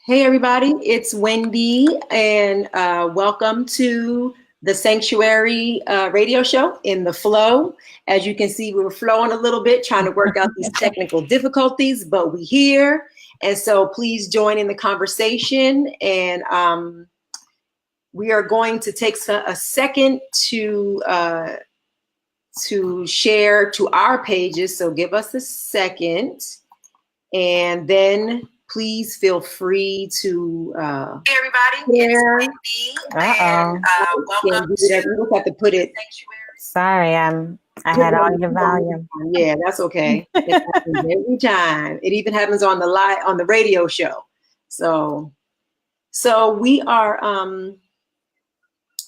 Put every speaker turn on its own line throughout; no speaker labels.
Hey everybody, it's Wendy and welcome to the Sanctuary radio show in the flow. As you can see, we were flowing a little bit, trying to work out these technical difficulties, but we're here. And so please join in the conversation. And we are going to take a second to share to our pages. So give us a second. And then please feel free to
hey everybody,
share.
It's Wendy, and welcome
to we'll have to put it.
Sorry, I had all your volume.
Yeah, that's okay. It happens every time. It even happens on the radio show. So we are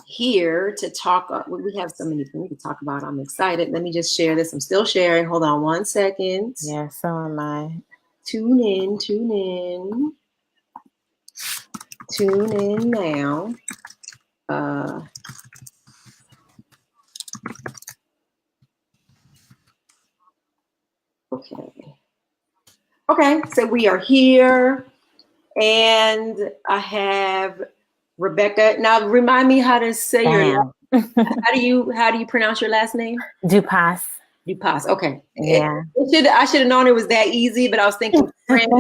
here to talk. We have so many things to talk about. I'm excited. Let me just share this. I'm still sharing. Hold on one second.
Yeah, so am I.
Tune in now. Okay, so we are here and I have Rebecca. Now remind me how to say your name. How do you pronounce your last name?
Dupas.
Dupas. Okay.
Yeah.
I should have known it was that easy, but I was thinking French,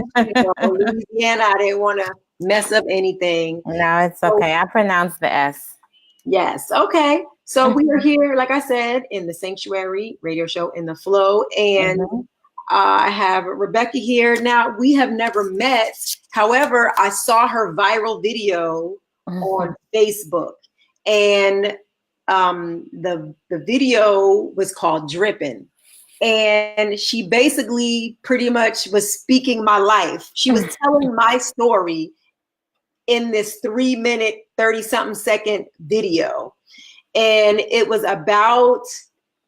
Louisiana. I didn't want to mess up anything.
No, it's okay. I pronounce the S.
Yes. Okay. So we are here, like I said, in the Sanctuary radio show in the flow, and I have Rebecca here. Now we have never met. However, I saw her viral video on Facebook, and the video was called Drippin, and she basically pretty much was speaking my life. She was telling my story in this 3-minute, 30-something second video, and it was about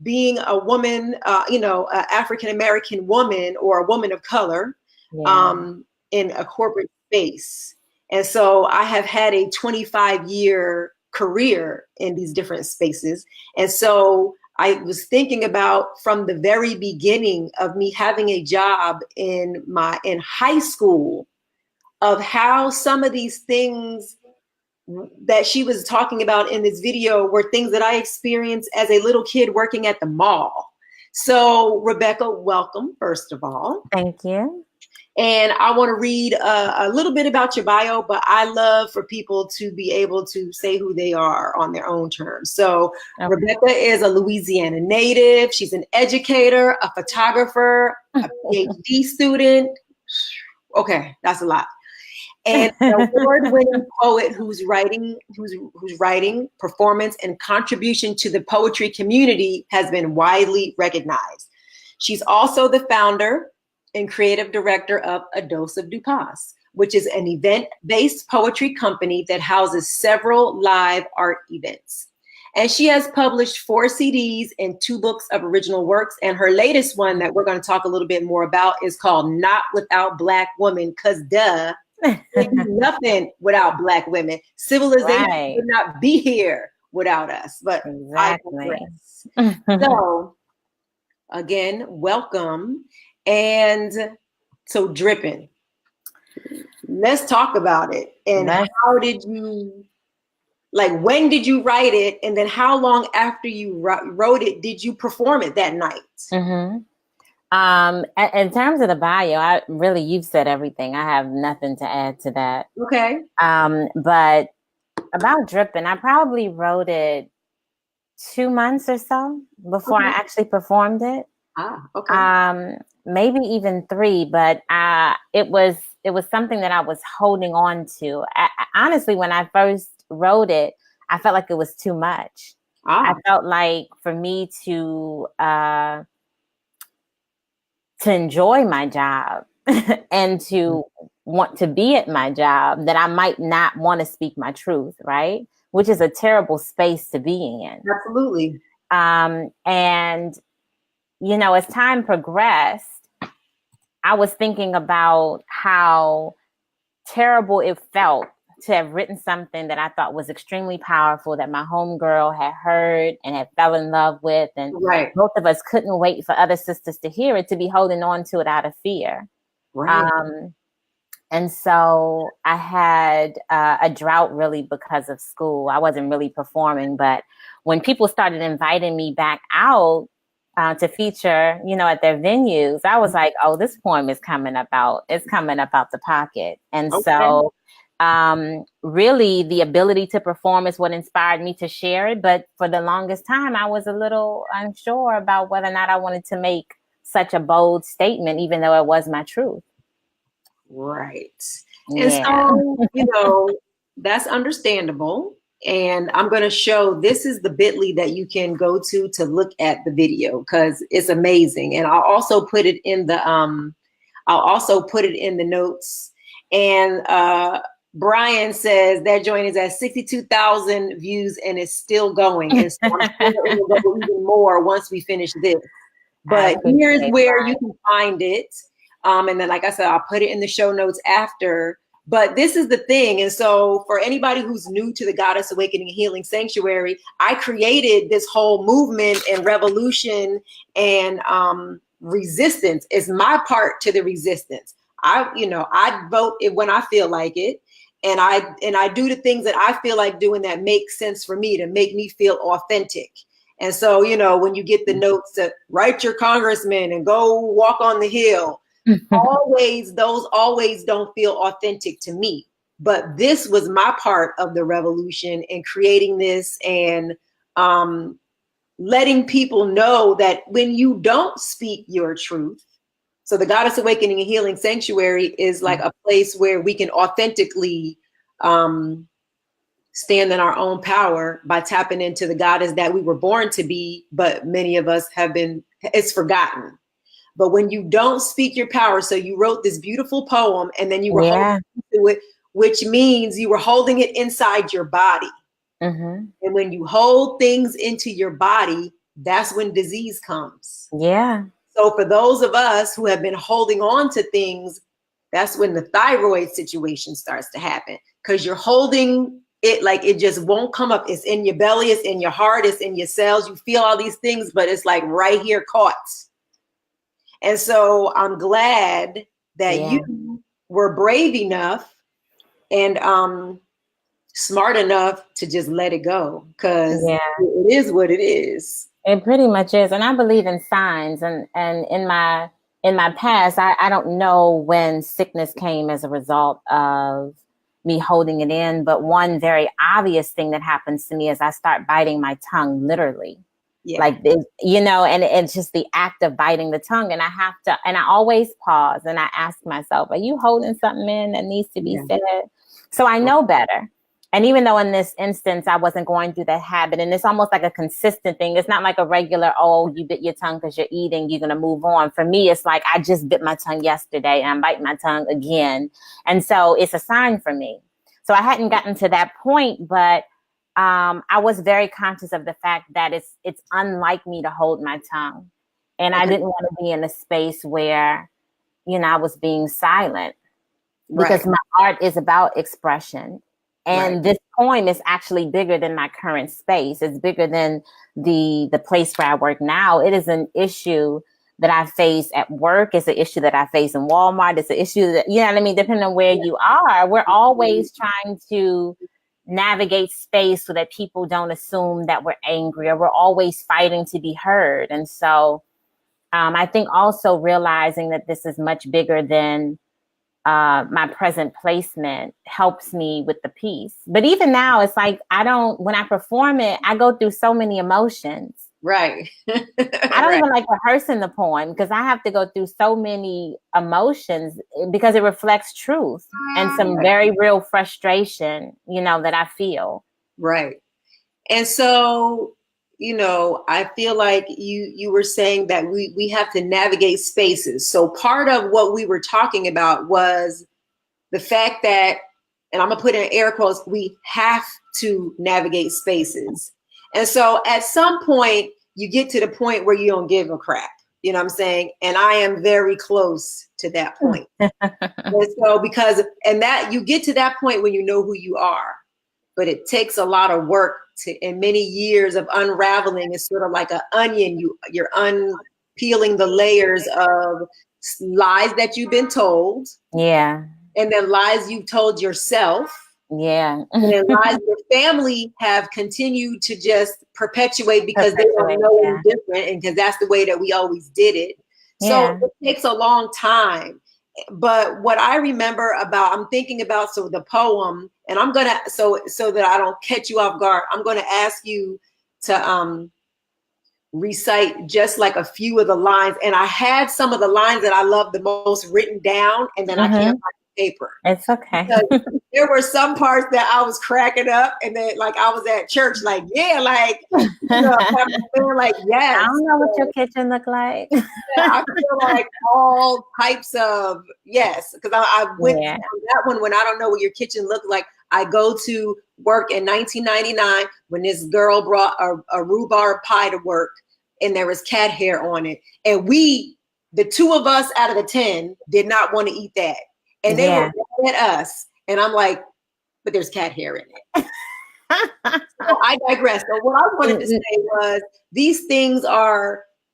being a woman, an African-American woman or a woman of color in a corporate space. And so I have had a 25-year career in these different spaces. And so I was thinking about from the very beginning of me having a job in high school of how some of these things that she was talking about in this video were things that I experienced as a little kid working at the mall. So Rebecca, welcome, first of all.
Thank you.
And I want to read a little bit about your bio, but I love for people to be able to say who they are on their own terms. So Rebecca is a Louisiana native. She's an educator, a photographer, a PhD student. Okay, that's a lot. And an award-winning poet whose writing, performance, and contribution to the poetry community has been widely recognized. She's also the founder and creative director of A Dose of Dupas, which is an event-based poetry company that houses several live art events. And she has published 4 CDs and 2 books of original works. And her latest one that we're going to talk a little bit more about is called Not Without Black Women, because duh, nothing without Black women. Civilization would not be here without us. But
exactly.
So again, welcome. And so Drippin, let's talk about it. And how did you, when did you write it? And then how long after you wrote it, did you perform it that night?
In terms of the bio, you've said everything. I have nothing to add to that.
Okay.
But about Drippin, I probably wrote it 2 months or so before I actually performed it.
Okay.
Maybe even 3, but it was something that I was holding on to. Honestly, when I first wrote it, I felt like it was too much. I felt like for me to enjoy my job and to want to be at my job, that I might not want to speak my truth, right? Which is a terrible space to be in.
Absolutely.
And as time progressed, I was thinking about how terrible it felt to have written something that I thought was extremely powerful, that my homegirl had heard and had fell in love with. And both of us couldn't wait for other sisters to hear it, to be holding on to it out of fear.
Right.
And so I had a drought really because of school. I wasn't really performing, but when people started inviting me back out to feature, at their venues, I was like, oh, this poem is coming up out. It's coming up out the pocket. And so really the ability to perform is what inspired me to share it. But for the longest time, I was a little unsure about whether or not I wanted to make such a bold statement, even though it was my truth.
Right. And so, that's understandable. And I'm going to show, this is the bit.ly that you can go to look at the video, because it's amazing. And I'll also put it in the notes. And Brian says that joint is at 62,000 views and it's still going. And so I'm sure it will go even more once we finish this. But here's where you can find it. And then, like I said, I'll put it in the show notes after. But this is the thing. And so for anybody who's new to the Goddess Awakening and Healing Sanctuary, I created this whole movement and revolution and resistance is my part to the resistance. I vote it when I feel like it. And I do the things that I feel like doing that make sense for me, to make me feel authentic. And so, when you get the notes to write your congressman and go walk on the hill, those always don't feel authentic to me. But this was my part of the revolution in creating this and letting people know that when you don't speak your truth, so the Goddess Awakening and Healing Sanctuary is like a place where we can authentically stand in our own power by tapping into the goddess that we were born to be, but many of us it's forgotten. But when you don't speak your power, so you wrote this beautiful poem and then you were holding to it, which means you were holding it inside your body. Mm-hmm. And when you hold things into your body, that's when disease comes.
Yeah.
So for those of us who have been holding on to things, that's when the thyroid situation starts to happen, because you're holding it like it just won't come up. It's in your belly, it's in your heart, it's in your cells. You feel all these things, but it's like right here caught. And so I'm glad that you were brave enough and smart enough to just let it go, because it is what it is.
It pretty much is. And I believe in signs. And in my past, I don't know when sickness came as a result of me holding it in. But one very obvious thing that happens to me is I start biting my tongue, literally. Yeah. Like, and it's just the act of biting the tongue. And I always pause and I ask myself, are you holding something in that needs to be said? So I know better. And even though in this instance, I wasn't going through that habit, and it's almost like a consistent thing. It's not like a regular, you bit your tongue because you're eating, you're going to move on. For me, it's like, I just bit my tongue yesterday and I'm biting my tongue again. And so it's a sign for me. So I hadn't gotten to that point, but I was very conscious of the fact that it's unlike me to hold my tongue. And I didn't want to be in a space where, I was being silent, because my art is about expression. And this poem is actually bigger than my current space. It's bigger than the place where I work now. It is an issue that I face at work. It's an issue that I face in Walmart. It's an issue that, depending on where you are, we're always trying to navigate space so that people don't assume that we're angry, or we're always fighting to be heard. And so I think also realizing that this is much bigger than my present placement helps me with the piece. But even now, it's like, when I perform it, I go through so many emotions.
Right.
I don't even like rehearsing the poem, because I have to go through so many emotions, because it reflects truth and some very real frustration, that I feel.
Right. And so, I feel like you were saying that we have to navigate spaces. So part of what we were talking about was the fact that, and I'm going to put in air quotes, we have to navigate spaces. And so at some point, you get to the point where you don't give a crap. You know what I'm saying? And I am very close to that point. And so that you get to that point when you know who you are. But it takes a lot of work and many years of unraveling. It's sort of like an onion. You're unpeeling the layers of lies that you've been told.
Yeah.
and then lies you've told yourself.
Yeah.
And then lies your family have continued to just perpetuate because they don't know any different, and because that's the way that we always did it. So it takes a long time. But what I remember about, I'm thinking about, so the poem, and I'm gonna, so that I don't catch you off guard, I'm gonna ask you to recite just like a few of the lines. And I had some of the lines that I love the most written down, and then I can't find the paper.
It's okay.
Because there were some parts that I was cracking up, and then like I was at church, like, yeah, like, you know, I'm feeling like, yes.
I don't know what your kitchen look like.
I feel like all types of, yes, because I went on that one when I don't know what your kitchen looked like. I go to work in 1999 when this girl brought a rhubarb pie to work, and there was cat hair on it. And the two of us out of the 10 did not want to eat that. And they were mad at us. And I'm like, but there's cat hair in it. So I digress. So what I wanted to say was, these things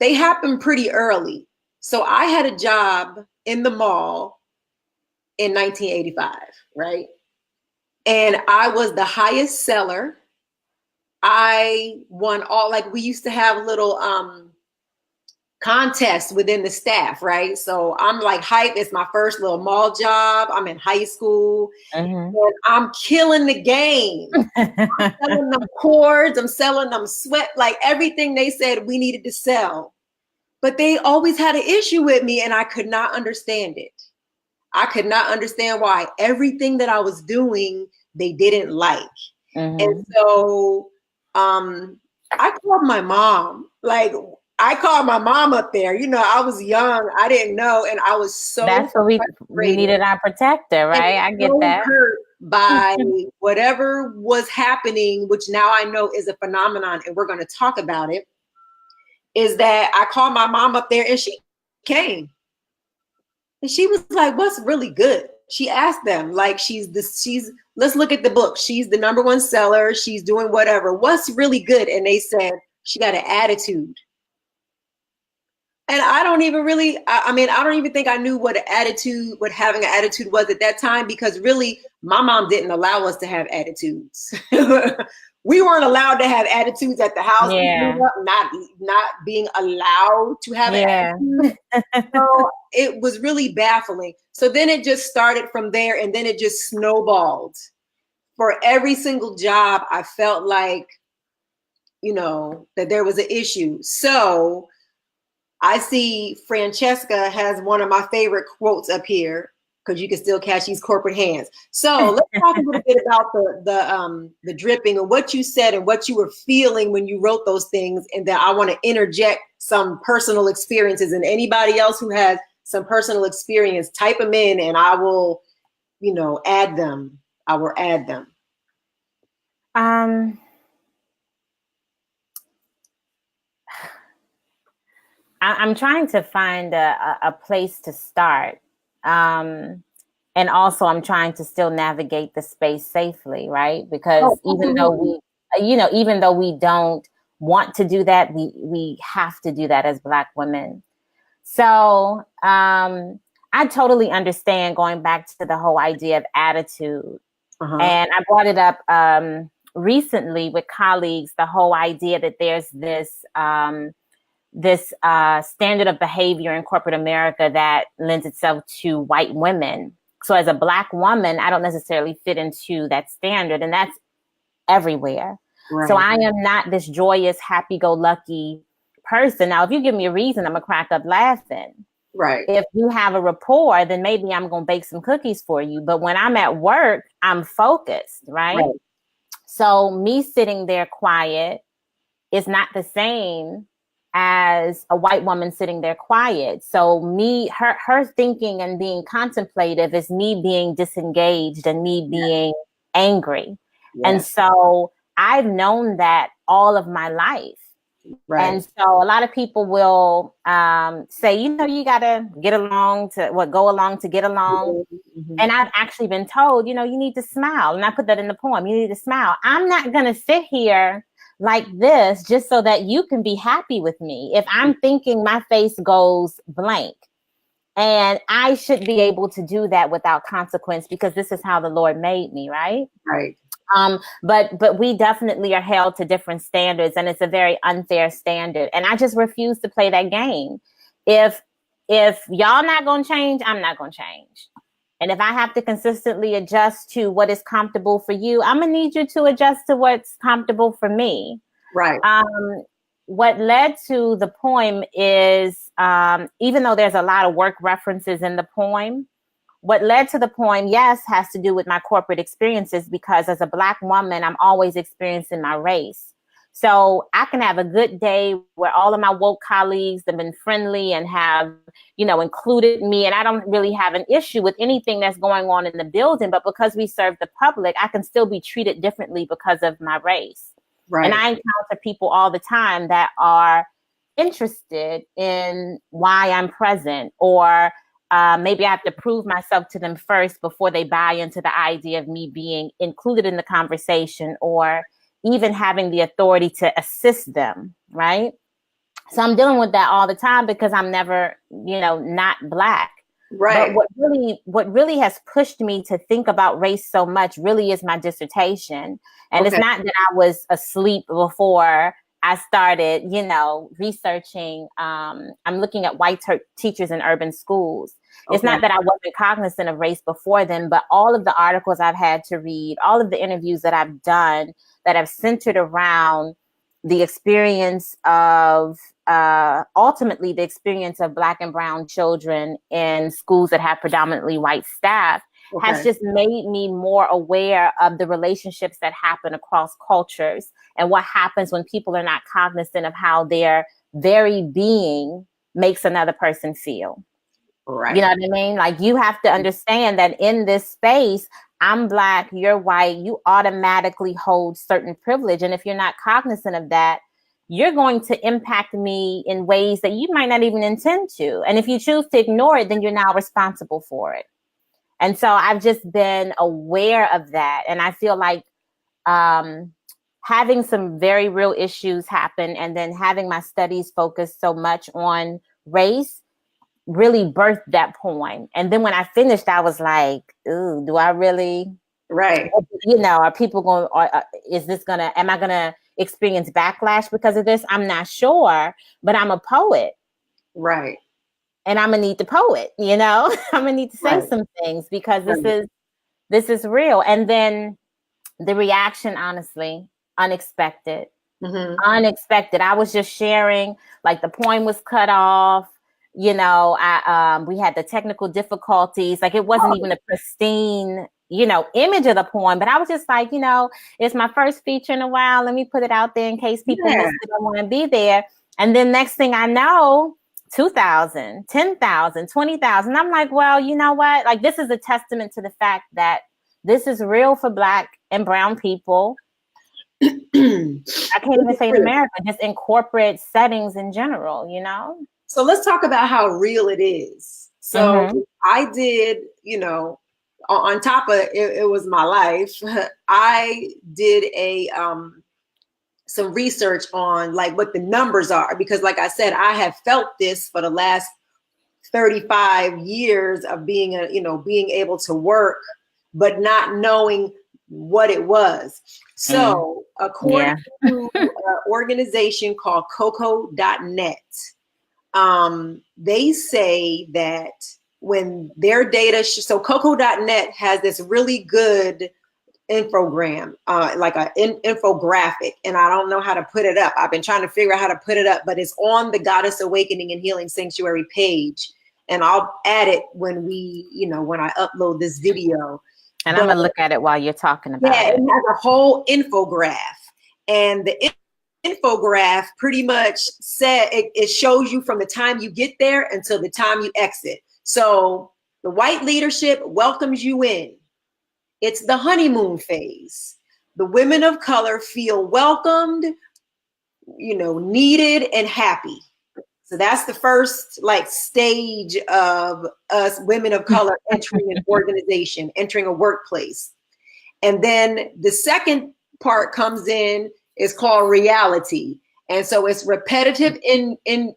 they happen pretty early. So I had a job in the mall in 1985, right? And I was the highest seller. I won all, like, we used to have little contests within the staff, right? So I'm like hype. It's my first little mall job. I'm in high school. And I'm killing the game. I'm selling them cords. I'm selling them sweat, like everything they said we needed to sell. But they always had an issue with me, and I could not understand it. I could not understand why everything that I was doing, they didn't like. And so I called my mom. Like, I called my mom up there. You know, I was young. I didn't know. And I was so
That's what we needed, our protector, right? I get that.
Hurt by whatever was happening, which now I know is a phenomenon, and we're going to talk about it, is that I called my mom up there, and she came. And she was like, what's really good? She asked them, like, let's look at the book. She's the #1 seller. She's doing whatever. What's really good? And they said, she got an attitude. And I don't even really, I don't even think I knew what having an attitude was at that time, because really my mom didn't allow us to have attitudes. We weren't allowed to have attitudes at the house. Not being allowed to have attitudes. So it was really baffling. So then it just started from there, and then it just snowballed. For every single job, I felt like, you know, that there was an issue. So I see Francesca has one of my favorite quotes up here, because you can still catch these corporate hands. So let's talk a little bit about the dripping, and what you said and what you were feeling when you wrote those things. And then I want to interject some personal experiences, and anybody else who has some personal experience, type them in, and I will, you know, add them. I will add them.
I'm trying to find a place to start. And also I'm trying to still navigate the space safely, right? Because even though we don't want to do that, we have to do that as Black women. So I totally understand, going back to the whole idea of attitude. And I brought it up recently with colleagues, the whole idea that there's this standard of behavior in corporate America that lends itself to white women. So as a Black woman, I don't necessarily fit into that standard, and that's everywhere. Right. So I am not this joyous, happy-go-lucky person. Now, if you give me a reason, I'm gonna crack up laughing.
Right.
If you have a rapport, then maybe I'm gonna bake some cookies for you. But when I'm at work, I'm focused, right? So me sitting there quiet is not the same as a white woman sitting there quiet. So her thinking and being contemplative is me being disengaged and me being angry. Yes. And so I've known that all of my life. Right. And so a lot of people will say, you know, you got to go along to get along. Mm-hmm. And I've actually been told, you know, you need to smile. And I put that in the poem. You need to smile. I'm not going to sit here like this just so that you can be happy with me. If I'm thinking, my face goes blank. And I should be able to do that without consequence because this is how the Lord made me, right?
Right.
But we definitely are held to different standards, and it's a very unfair standard. And I just refuse to play that game. If y'all not gonna change, I'm not gonna change. And if I have to consistently adjust to what is comfortable for you, I'm gonna need you to adjust to what's comfortable for me.
Right.
What led to the poem is, even though there's a lot of work references in the poem, what led to the poem, yes, has to do with my corporate experiences, because as a Black woman, I'm always experiencing my race. So I can have a good day where all of my woke colleagues have been friendly and have, included me. And I don't really have an issue with anything that's going on in the building. But because we serve the public, I can still be treated differently because of my race. Right. And I encounter people all the time that are interested in why I'm present, or maybe I have to prove myself to them first before they buy into the idea of me being included in the conversation, or even having the authority to assist them, right? So I'm dealing with that all the time because I'm never, not Black. Right. But what really has pushed me to think about race so much really is my dissertation. And It's not that I was asleep before I started, researching. I'm looking at white teachers in urban schools. It's not that I wasn't cognizant of race before then, but all of the articles I've had to read, all of the interviews that I've done that have centered around the experience of, ultimately the experience of Black and brown children in schools that have predominantly white staff, has just made me more aware of the relationships that happen across cultures and what happens when people are not cognizant of how their very being makes another person feel. Right. You know what I mean? Like, you have to understand that in this space, I'm Black, you're white, you automatically hold certain privilege. And if you're not cognizant of that, you're going to impact me in ways that you might not even intend to. And if you choose to ignore it, then you're now responsible for it. And so I've just been aware of that. And I feel like having some very real issues happen, and then having my studies focus so much on race, really birthed that poem. And then when I finished, I was like, ooh, do I really? Right. Are people going, am I going to experience backlash because of this? I'm not sure, but I'm a poet. Right. And I'm going to need the poet, I'm going to need to say some things because this is real. And then the reaction, honestly, unexpected. Mm-hmm. Unexpected. I was just sharing, like, the poem was cut off. We had the technical difficulties. Like, it wasn't even a pristine, image of the poem, but I was just like, it's my first feature in a while. Let me put it out there in case people want to be there. And then next thing I know, 2,000, 10,000, 20,000. I'm like, well, you know what? Like, this is a testament to the fact that this is real for Black and brown people. I can't even say in America, just in corporate settings in general, So
let's talk about how real it is. So I did, on top of it was my life. I did some research on, like, what the numbers are, because, like I said, I have felt this for the last 35 years of being able to work, but not knowing what it was. So according to an organization called CocoNet, they say that when their data, so CocoNet has this really good infographic, and I don't know how to put it up. I've been trying to figure out how to put it up, but it's on the Goddess Awakening and Healing Sanctuary page, and I'll add it when when I upload this video.
And I'm gonna look at it while you're talking about it.
Yeah, it has a whole infograph, and the infograph pretty much said it shows you from the time you get there until the time you exit. So the white leadership welcomes you in. It's the honeymoon phase. The women of color feel welcomed, needed and happy. So that's the first stage of us women of color entering an organization, entering a workplace. And then the second part comes in, is called reality. And so it's repetitive in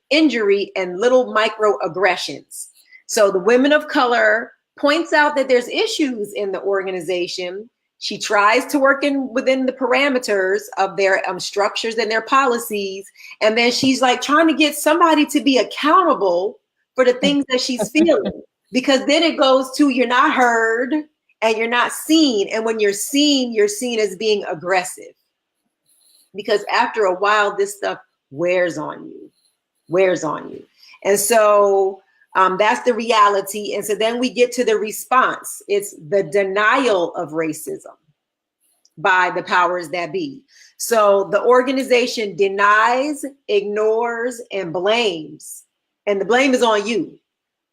injury and little microaggressions. So the women of color points out that there's issues in the organization. She tries to work within the parameters of their structures and their policies. And then she's like trying to get somebody to be accountable for the things that she's feeling. Because then it goes to, you're not heard and you're not seen. And when you're seen as being aggressive. Because after a while, this stuff wears on you. And so that's the reality. And so then we get to the response. It's the denial of racism by the powers that be. So the organization denies, ignores, and blames. And the blame is on you.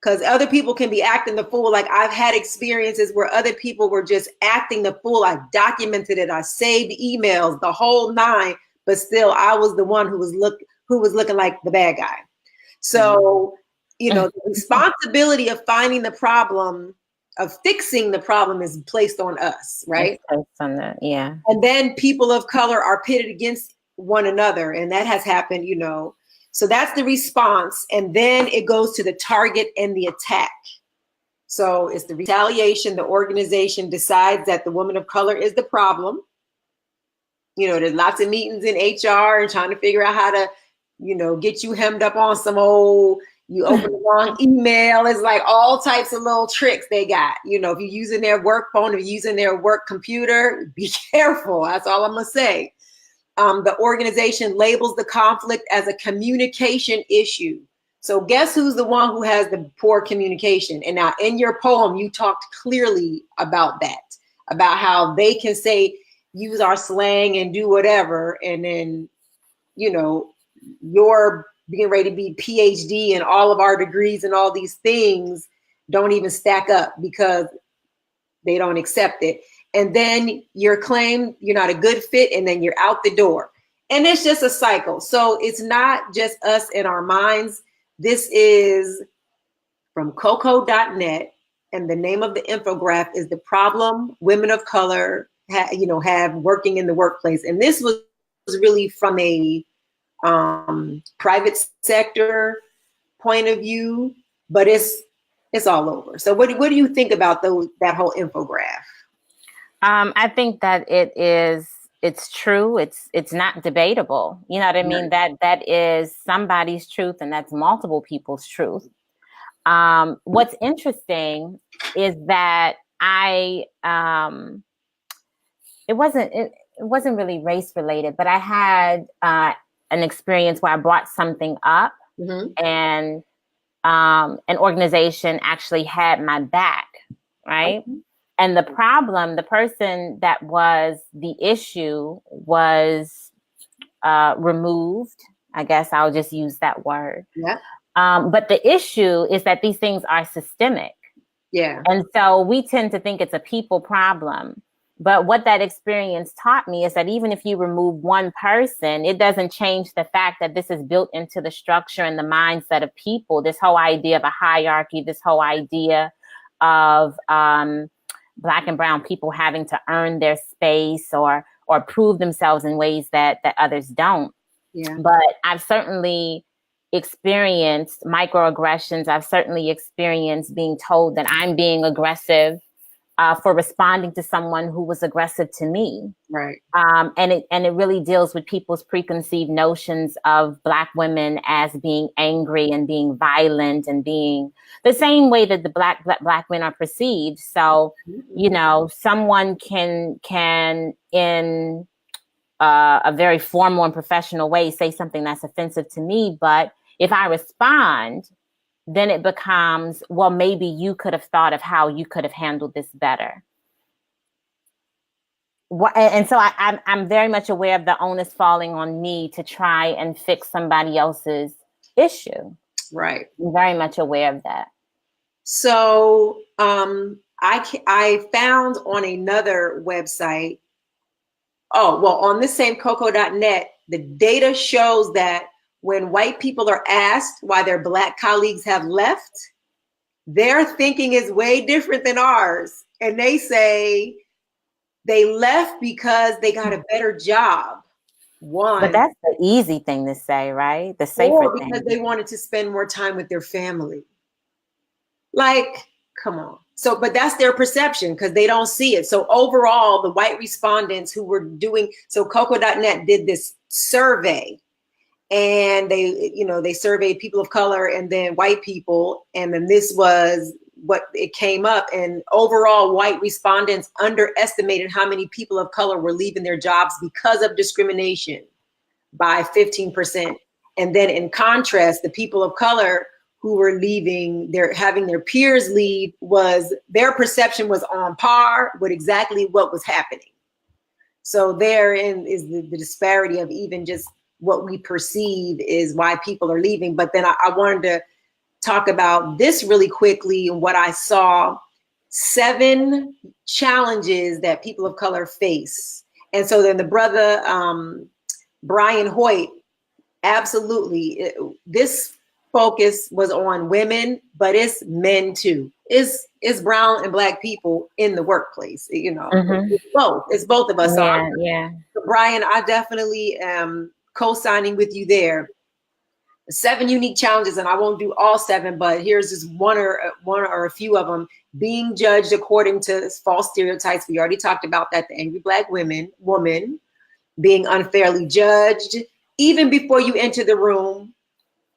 Because other people can be acting the fool. Like I've had experiences where other people were just acting the fool. I documented it. I saved emails, the whole nine. But still, I was the one who was looking like the bad guy. So, the responsibility of finding the problem, of fixing the problem, is placed on us, right?
On that, yeah.
And then people of color are pitted against one another, and that has happened, So that's the response. And then it goes to the target and the attack. So it's the retaliation. The organization decides that the woman of color is the problem. There's lots of meetings in HR and trying to figure out how to, get you hemmed up on some you open the wrong email. It's like all types of little tricks they got. If you're using their work phone or using their work computer, be careful. That's all I'm going to say. The organization labels the conflict as a communication issue. So guess who's the one who has the poor communication? And now in your poem, you talked clearly about that, about how they can use our slang and do whatever. And then, you're being ready to be PhD and all of our degrees and all these things don't even stack up because they don't accept it. And then you're claimed you're not a good fit, and then you're out the door. And it's just a cycle. So it's not just us in our minds. This is from Coco.net, and the name of the infograph is The Problem Women of Color have working in the workplace. And this was really from a private sector point of view, but it's all over. So what do you think about that whole infograph?
I think that it's true. It's not debatable. You know what I mean? That is somebody's truth, and that's multiple people's truth. What's interesting is that it wasn't really race related, but I had an experience where I brought something up, and an organization actually had my back, right? Okay. And the person that was the issue was removed. I guess I'll just use that word.
Yeah.
But the issue is that these things are systemic.
Yeah.
And so we tend to think it's a people problem. But what that experience taught me is that even if you remove one person, it doesn't change the fact that this is built into the structure and the mindset of people. This whole idea of a hierarchy, this whole idea of Black and brown people having to earn their space or prove themselves in ways that others don't.
Yeah.
But I've certainly experienced microaggressions. I've certainly experienced being told that I'm being aggressive for responding to someone who was aggressive to me.
Right.
And it really deals with people's preconceived notions of Black women as being angry and being violent and being the same way that the Black men are perceived. So, someone can in a very formal and professional way say something that's offensive to me, but if I respond, then it becomes, well, maybe you could have thought of how you could have handled this better. And so I'm very much aware of the onus falling on me to try and fix somebody else's issue.
Right.
I'm very much aware of that.
So I found on another website, on the same Coco.net, the data shows that when white people are asked why their Black colleagues have left, their thinking is way different than ours. And they say they left because they got a better job. One.
But that's the easy thing to say, right? The safer
or
thing.
Because they wanted to spend more time with their family. Like, come on. So, but that's their perception because they don't see it. So overall, the white respondents who were doing, so Coco.net did this survey, and they surveyed people of color and then white people. And then this was what it came up. And overall, white respondents underestimated how many people of color were leaving their jobs because of discrimination by 15%. And then in contrast, the people of color who were leaving, having their peers leave, their perception was on par with exactly what was happening. So therein is the disparity of even just what we perceive is why people are leaving. But then I wanted to talk about this really quickly and what I saw, 7 challenges that people of color face. And so then the brother, Brian Hoyt, absolutely, this focus was on women, but it's men too. It's brown and black people in the workplace. It's both of us.
Yeah.
So Brian, I definitely am co-signing with you there. 7 unique challenges, and I won't do all 7, but here's just one or a few of them. Being judged according to false stereotypes. We already talked about that. The angry black woman, being unfairly judged, even before you enter the room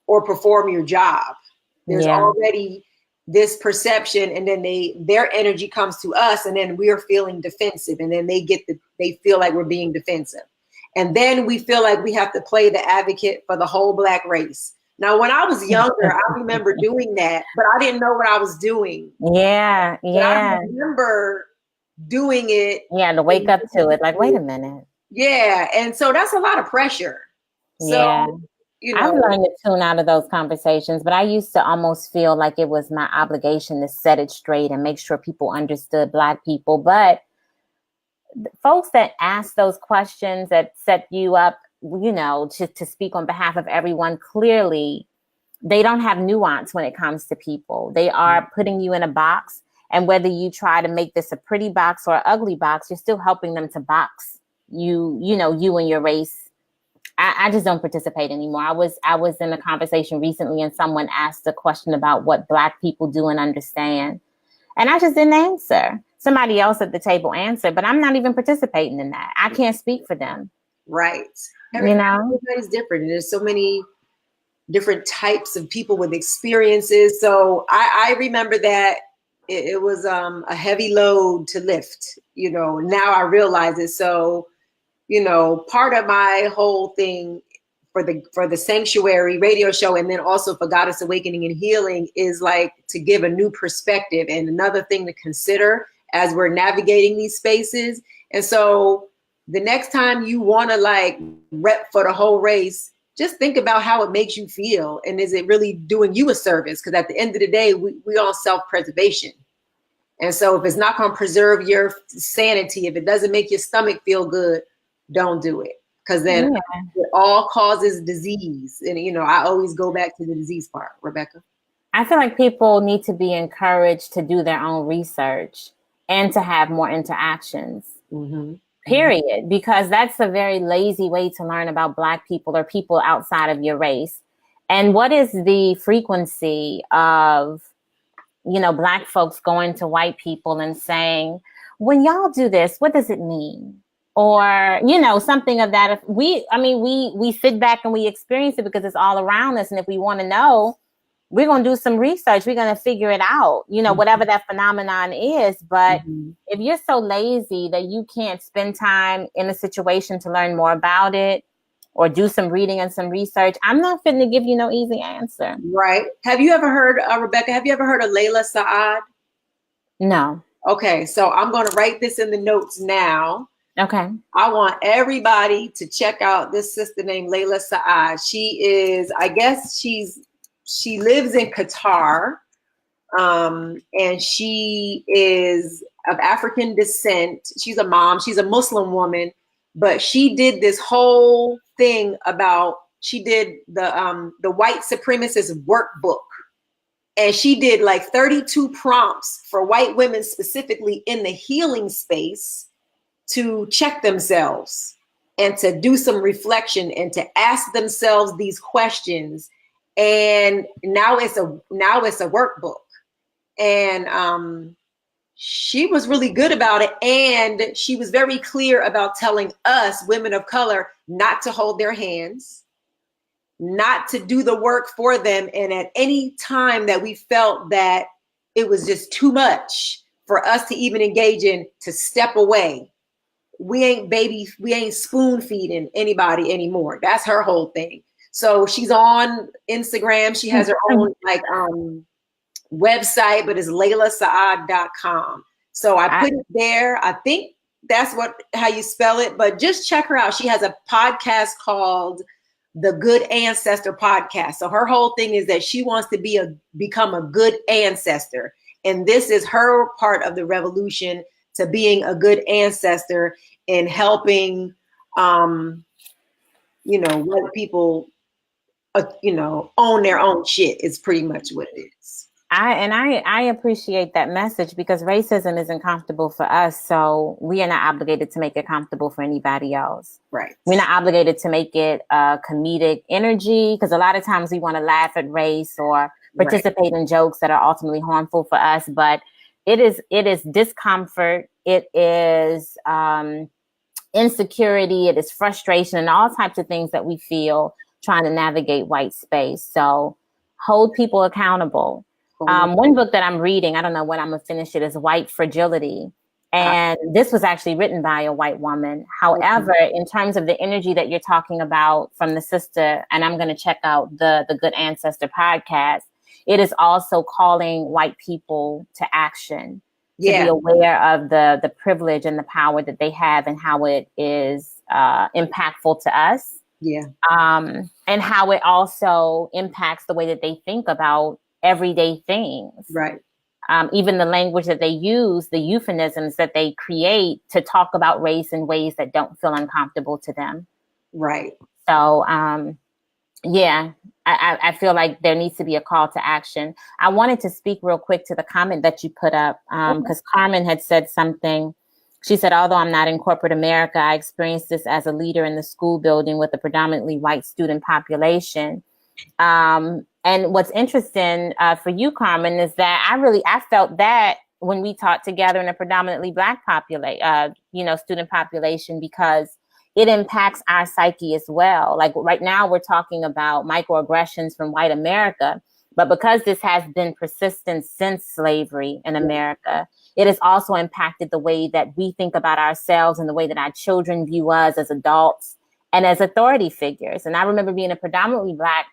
or perform your job. There's already this perception, and then their energy comes to us, and then we're feeling defensive, and then they feel like we're being defensive. And then we feel like we have to play the advocate for the whole black race. Now, when I was younger, I remember doing that, but I didn't know what I was doing.
Yeah.
I remember doing it.
Yeah, to wake up to it, like, wait a minute.
Yeah, and so that's a lot of pressure. So,
I've learned to tune out of those conversations, but I used to almost feel like it was my obligation to set it straight and make sure people understood Black people. But folks that ask those questions that set you up, to speak on behalf of everyone, clearly they don't have nuance when it comes to people. They are putting you in a box, and whether you try to make this a pretty box or an ugly box, you're still helping them to box you and your race. I just don't participate anymore. I was in a conversation recently, and someone asked a question about what Black people do and understand, and I just didn't answer. Somebody else at the table answered, but I'm not even participating in that. I can't speak for them.
Right. Everybody's different. And there's so many different types of people with experiences. So I remember that it was a heavy load to lift. Now I realize it. So part of my whole thing for the Sanctuary radio show, and then also for Goddess Awakening and Healing, is like to give a new perspective and another thing to consider as we're navigating these spaces. And so the next time you want to rep for the whole race, just think about how it makes you feel. And is it really doing you a service? Because at the end of the day, we on self-preservation. And so if it's not going to preserve your sanity, if it doesn't make your stomach feel good, don't do it. Because then it all causes disease. And, I always go back to the disease part. Rebecca?
I feel like people need to be encouraged to do their own research and to have more interactions, period. Because that's a very lazy way to learn about Black people or people outside of your race. And what is the frequency of, Black folks going to white people and saying, when y'all do this, what does it mean? Or, something of that. We sit back and we experience it because it's all around us. And if we want to know, we're going to do some research. We're going to figure it out, whatever that phenomenon is. But if you're so lazy that you can't spend time in a situation to learn more about it or do some reading and some research, I'm not fitting to give you no easy answer.
Right. Have you ever heard, Rebecca, have you ever heard of Layla Saad? No. Okay. So I'm going to write this in the notes now.
Okay.
I want everybody to check out this sister named Layla Saad. She is, I guess she lives in Qatar, and she is of African descent. She's a mom. She's a Muslim woman, but she did this whole thing she did the white supremacist workbook, and she did 32 prompts for white women specifically in the healing space to check themselves and to do some reflection and to ask themselves these questions. And now it's a workbook. And she was really good about it. And she was very clear about telling us, women of color, not to hold their hands, not to do the work for them. And at any time that we felt that it was just too much for us to even engage in, to step away. We ain't spoon feeding anybody anymore. That's her whole thing. So she's on Instagram. She has her own website, but it's laylasaad.com. So I put it there. I think that's how you spell it, but just check her out. She has a podcast called the Good Ancestor Podcast. So her whole thing is that she wants to become a good ancestor. And this is her part of the revolution to being a good ancestor and helping, let people, own their own shit is pretty much what it is.
I appreciate that message, because racism isn't comfortable for us. So we are not obligated to make it comfortable for anybody else.
Right. We're
not obligated to make it a comedic energy, because a lot of times we want to laugh at race or participate in jokes that are ultimately harmful for us. But it is discomfort. It is insecurity. It is frustration and all types of things that we feel trying to navigate white space. So hold people accountable. One book that I'm reading, I don't know when I'm going to finish it, is White Fragility. And this was actually written by a white woman. However, in terms of the energy that you're talking about from the sister, and I'm going to check out the Good Ancestor podcast, it is also calling white people to action, to be aware of the privilege and the power that they have and how it is impactful to us.
Yeah.
And how it also impacts the way that they think about everyday things.
Right.
Even the language that they use, the euphemisms that they create to talk about race in ways that don't feel uncomfortable to them.
Right.
So, I feel like there needs to be a call to action. I wanted to speak real quick to the comment that you put up, because Carmen had said something. She said, although I'm not in corporate America, I experienced this as a leader in the school building with a predominantly white student population. And what's interesting for you, Carmen, is that I felt that when we taught together in a predominantly Black student population, because it impacts our psyche as well. Like right now, we're talking about microaggressions from white America, but because this has been persistent since slavery in America, it has also impacted the way that we think about ourselves and the way that our children view us as adults and as authority figures. And I remember being a predominantly Black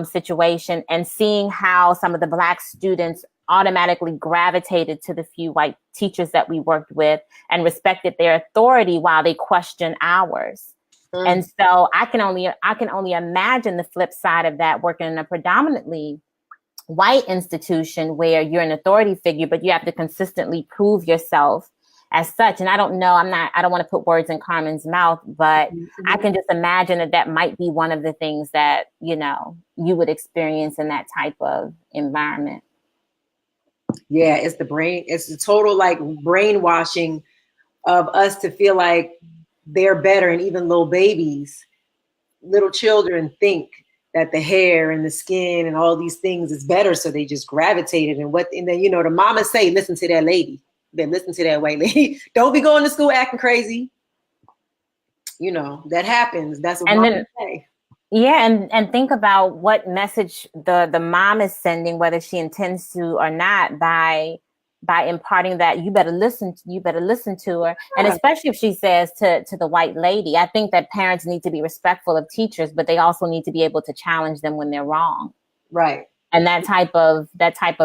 situation and seeing how some of the Black students automatically gravitated to the few white teachers that we worked with and respected their authority while they questioned ours. And so I can only imagine the flip side of that, working in a predominantly white institution where you're an authority figure, but you have to consistently prove yourself as such. And I don't know, I don't want to put words in Carmen's mouth, but I can just imagine that might be one of the things that, you would experience in that type of environment.
Yeah, it's the total brainwashing of us to feel like they're better. And even little children think that the hair and the skin and all these things is better. So they just gravitated and then, the mama say, listen to that lady. Then listen to that white lady. Don't be going to school acting crazy. That happens. That's what mama say.
Yeah, and think about what message the mom is sending, whether she intends to or not, by imparting that you better listen to her. And especially if she says to the white lady, I think that parents need to be respectful of teachers, but they also need to be able to challenge them when they're wrong.
Right.
And that type of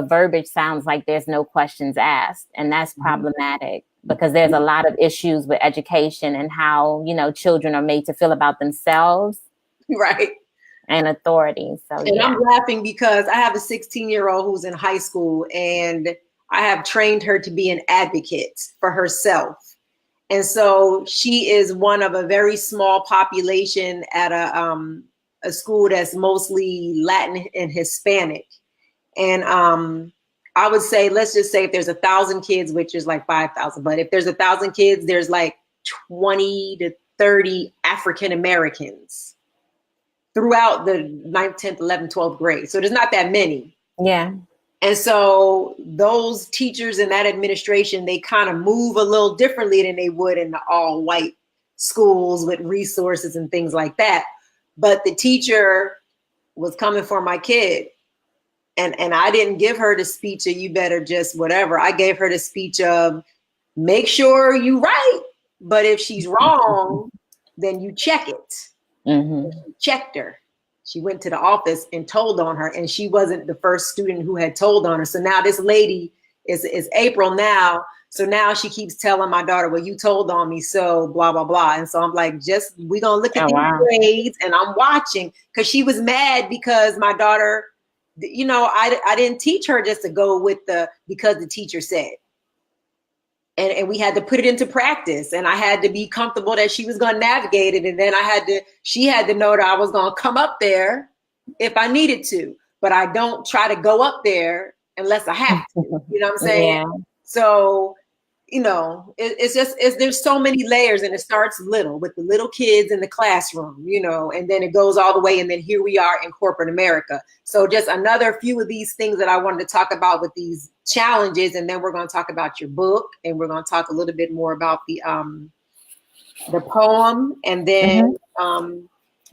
verbiage sounds like there's no questions asked. And that's problematic because there's a lot of issues with education and how, children are made to feel about themselves.
Right.
And authority. So,
and I'm laughing because I have a 16-year-old who's in high school and I have trained her to be an advocate for herself. And so she is one of a very small population at a school that's mostly Latin and Hispanic. And I would say, let's just say if there's 1,000 kids, which is like 5,000, but if there's 1,000 kids, there's like 20 to 30 African Americans throughout the 9th, 10th, 11th, 12th grade. So there's not that many.
Yeah.
And so those teachers in that administration, they kind of move a little differently than they would in the all white schools with resources and things like that. But the teacher was coming for my kid. And I didn't give her the speech of you better just whatever. I gave her the speech of make sure you right. But if she's wrong, then you check it.
Mm-hmm.
She checked her. She went to the office and told on her. And she wasn't the first student who had told on her. So now this lady is April now. So now she keeps telling my daughter, well, you told on me, so blah, blah, blah. And so I'm like, we're going to look at these grades, and I'm watching, because she was mad because my daughter, you know, I didn't teach her just to go with because the teacher said. And we had to put it into practice, and I had to be comfortable that she was going to navigate it. And then she had to know that I was going to come up there if I needed to, but I don't try to go up there unless I have to, you know what I'm saying?
Yeah.
So, you know, there's so many layers, and it starts little with the little kids in the classroom, you know, and then it goes all the way. And then here we are in corporate America. So just another few of these things that I wanted to talk about with these challenges. And then we're going to talk about your book, and we're going to talk a little bit more about the poem, and then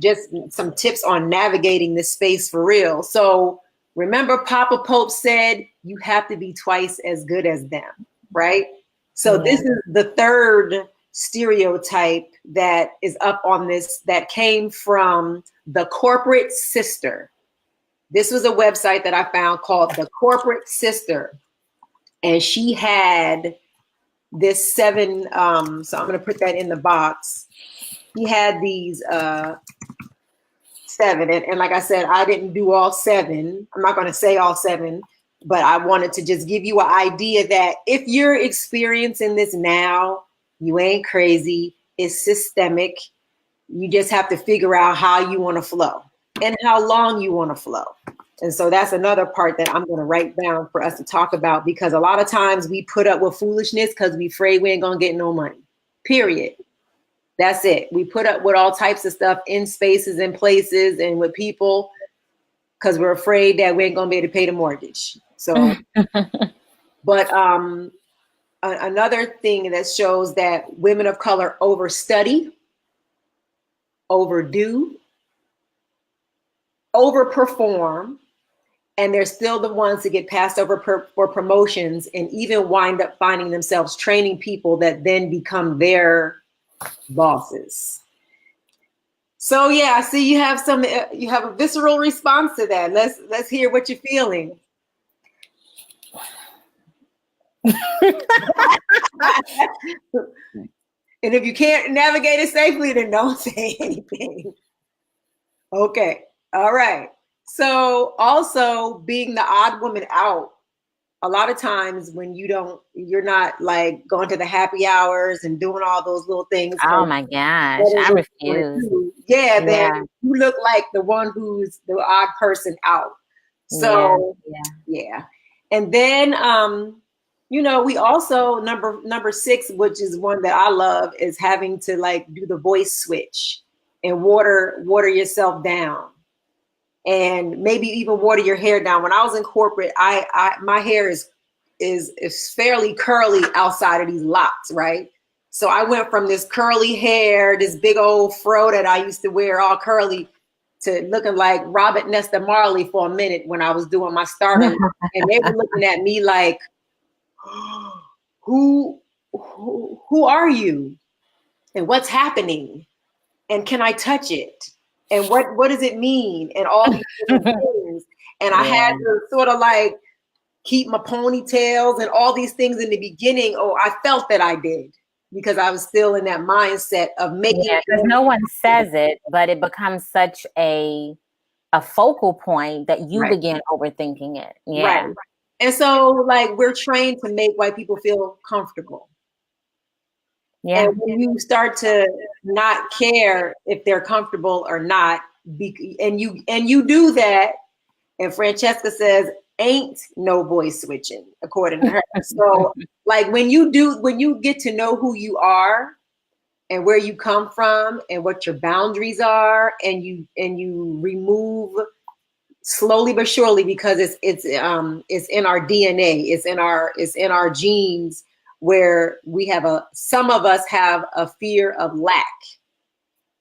just some tips on navigating this space for real. So remember, Papa Pope said, you have to be twice as good as them, right? So this is the third stereotype that is up on this, that came from The Corporate Sister. This was a website that I found called The Corporate Sister. And she had this 7, so I'm going to put that in the box. He had these 7. And like I said, I didn't do all 7. I'm not going to say all 7. But I wanted to just give you an idea that if you're experiencing this now, you ain't crazy. It's systemic. You just have to figure out how you want to flow and how long you want to flow. And so that's another part that I'm going to write down for us to talk about, because a lot of times we put up with foolishness because we afraid we ain't going to get no money, period. That's it. We put up with all types of stuff in spaces and places and with people because we're afraid that we ain't going to be able to pay the mortgage. So, but another thing that shows that women of color overstudy, overdo, overperform, and they're still the ones that get passed over for promotions, and even wind up finding themselves training people that then become their bosses. So yeah, I see you have a visceral response to that. Let's hear what you're feeling. And if you can't navigate it safely, then don't say anything. Okay. All right. So also being the odd woman out, a lot of times when you're not like going to the happy hours and doing all those little things.
Oh my gosh, I refuse.
Then you look like the one who's the odd person out. So yeah. And then we also number 6, which is one that I love, is having to like do the voice switch and water yourself down, and maybe even water your hair down. When I was in corporate, my hair is fairly curly outside of these locks, right? So I went from this curly hair, this big old fro that I used to wear all curly, to looking like Robert Nesta Marley for a minute when I was doing my startup. And they were looking at me like, who are you? And what's happening? And can I touch it? And what does it mean? And all these different things. And I had to sort of like keep my ponytails and all these things in the beginning. Oh, I felt that I did, because I was still in that mindset of making it.
Because no one says it, but it becomes such a focal point that you begin overthinking it. Yeah.
Right. And so like we're trained to make white people feel comfortable. Yeah. And when you start to not care if they're comfortable or not, and you do that, and Francesca says, ain't no voice switching, according to her. So like when you get to know who you are and where you come from and what your boundaries are, and you remove slowly but surely, because it's in our DNA, it's in our genes, where some of us have a fear of lack,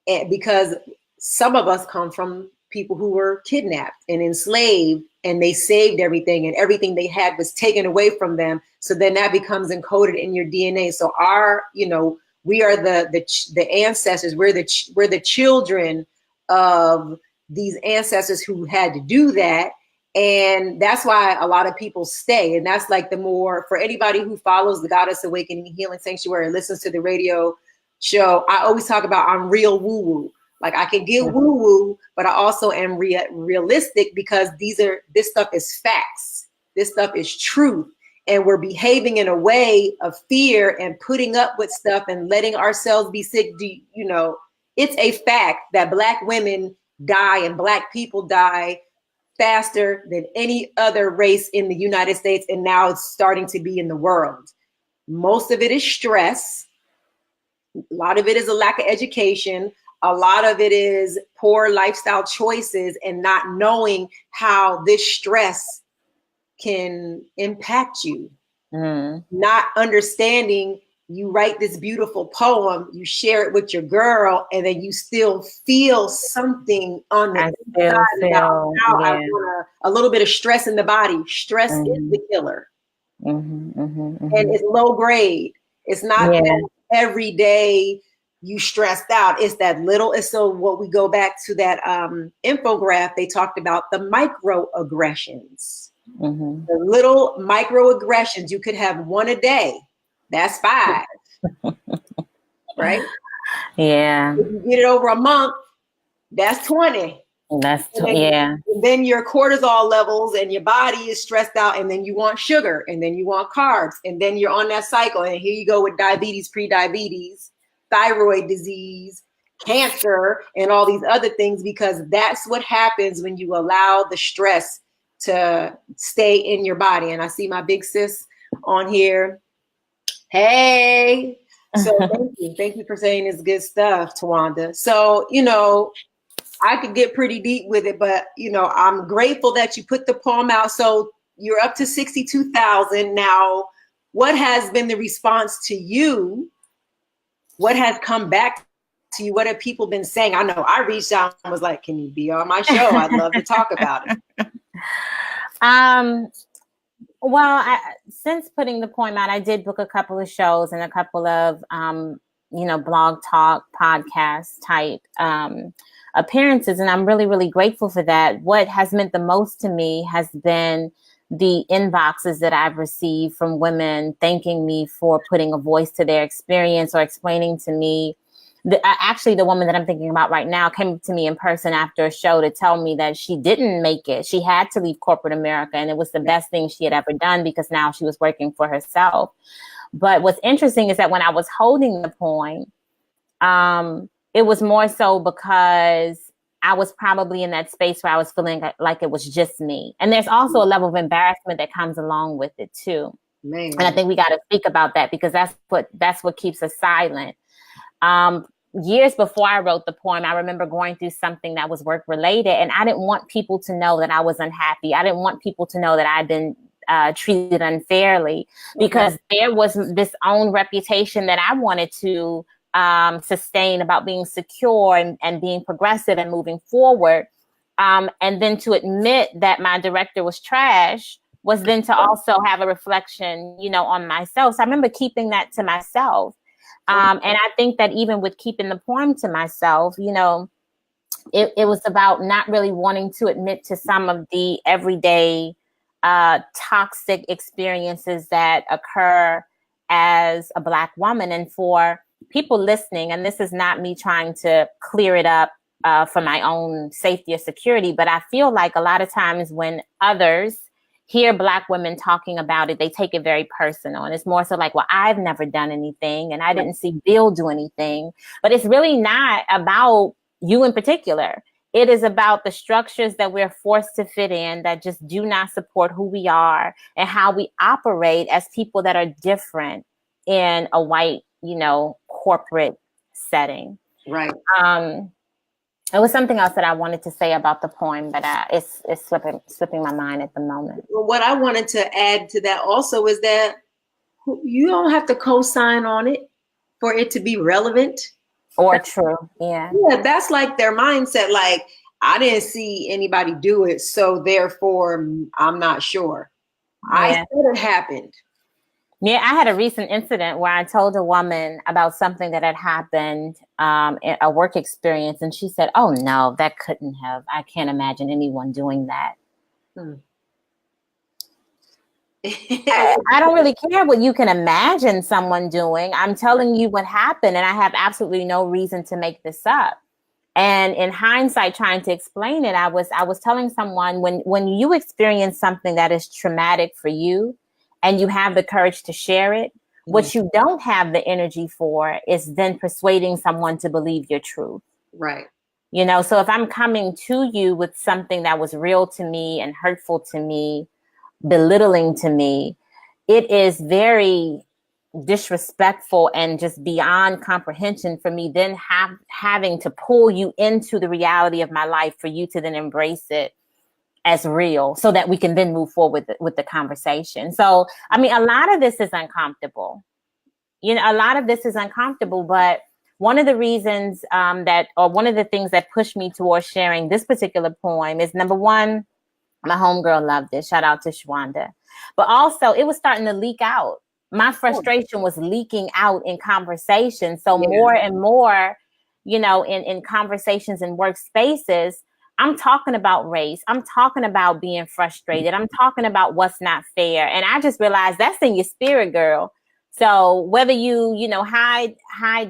and because some of us come from people who were kidnapped and enslaved, and they saved everything, and everything they had was taken away from them. So then that becomes encoded in your DNA. So we are the ancestors. We're the children of these ancestors who had to do that. And that's why a lot of people stay. And that's like for anybody who follows the Goddess Awakening Healing Sanctuary, listens to the radio show, I always talk about I'm real woo-woo. Like I can get woo-woo, but I also am realistic, because this stuff is facts. This stuff is truth. And we're behaving in a way of fear and putting up with stuff and letting ourselves be sick. It's a fact that Black women die and Black people die faster than any other race in the United States. And now it's starting to be in the world. Most of it is stress. A lot of it is a lack of education. A lot of it is poor lifestyle choices and not knowing how this stress can impact you. Not understanding, you write this beautiful poem, you share it with your girl, and then you still feel something on the inside about how I want a little bit of stress in the body. Stress is the killer. And it's low grade. It's not that every day you stressed out. It's that little. And so what we go back to that infograph, they talked about the microaggressions. The little microaggressions. You could have one a day. That's 5. Right?
Yeah.
If you get it over a month, that's 20. And then your cortisol levels and your body is stressed out, and then you want sugar, and then you want carbs, and then you're on that cycle. And here you go with diabetes, pre-diabetes, thyroid disease, cancer, and all these other things, because that's what happens when you allow the stress to stay in your body. And I see my big sis on here. Hey. So thank you for saying this good stuff, Tawanda. So, I could get pretty deep with it, but I'm grateful that you put the poem out. So you're up to 62,000 now. What has been the response to you? What has come back to you? What have people been saying? I know I reached out and was like, can you be on my show? I'd love to talk about it.
Well, since putting the poem out, I did book a couple of shows and a couple of, blog talk, podcast type appearances. And I'm really, really grateful for that. What has meant the most to me has been the inboxes that I've received from women thanking me for putting a voice to their experience or explaining to me. Actually, the woman that I'm thinking about right now came to me in person after a show to tell me that she didn't make it. She had to leave corporate America, and it was the best thing she had ever done, because now she was working for herself. But what's interesting is that when I was holding the poem, it was more so because I was probably in that space where I was feeling like it was just me. And there's also a level of embarrassment that comes along with it too. Man. And I think we got to speak about that, because that's what keeps us silent. Years before I wrote the poem, I remember going through something that was work related, and I didn't want people to know that I was unhappy. I didn't want people to know that I'd been treated unfairly, because there was this own reputation that I wanted to sustain about being secure and being progressive and moving forward. And then to admit that my director was trash was then to also have a reflection, on myself. So I remember keeping that to myself. And I think that even with keeping the poem to myself, it was about not really wanting to admit to some of the everyday toxic experiences that occur as a Black woman. And for people listening, and this is not me trying to clear it up for my own safety or security, but I feel like a lot of times when others hear Black women talking about it, they take it very personal. And it's more so like, well, I've never done anything and I didn't see Bill do anything. But it's really not about you in particular. It is about the structures that we're forced to fit in that just do not support who we are and how we operate as people that are different in a white, corporate setting.
Right.
It was something else that I wanted to say about the poem, but it's slipping my mind at the moment.
Well, what I wanted to add to that also is that you don't have to co-sign on it for it to be relevant
or true. Yeah,
that's like their mindset. Like, I didn't see anybody do it, so therefore I'm not sure. Yeah. I said it happened.
Yeah, I had a recent incident where I told a woman about something that had happened, a work experience, and she said, "Oh no, that couldn't have. I can't imagine anyone doing that." I don't really care what you can imagine someone doing. I'm telling you what happened, and I have absolutely no reason to make this up. And in hindsight, trying to explain it, I was telling someone when you experience something that is traumatic for you, and you have the courage to share it, what you don't have the energy for is then persuading someone to believe your truth.
Right.
You know, so if I'm coming to you with something that was real to me and hurtful to me, belittling to me, it is very disrespectful and just beyond comprehension for me then having to pull you into the reality of my life for you to then embrace it as real so that we can then move forward with the conversation. So, I mean, a lot of this is uncomfortable. You know, a lot of this is uncomfortable, but one of the reasons one of the things that pushed me towards sharing this particular poem is, number one, my homegirl loved it. Shout out to Shwanda. But also it was starting to leak out. My frustration was leaking out in conversation. So more and more, you know, in conversations and workspaces, I'm talking about race. I'm talking about being frustrated. I'm talking about what's not fair. And I just realized that's in your spirit, girl. So whether you know, hide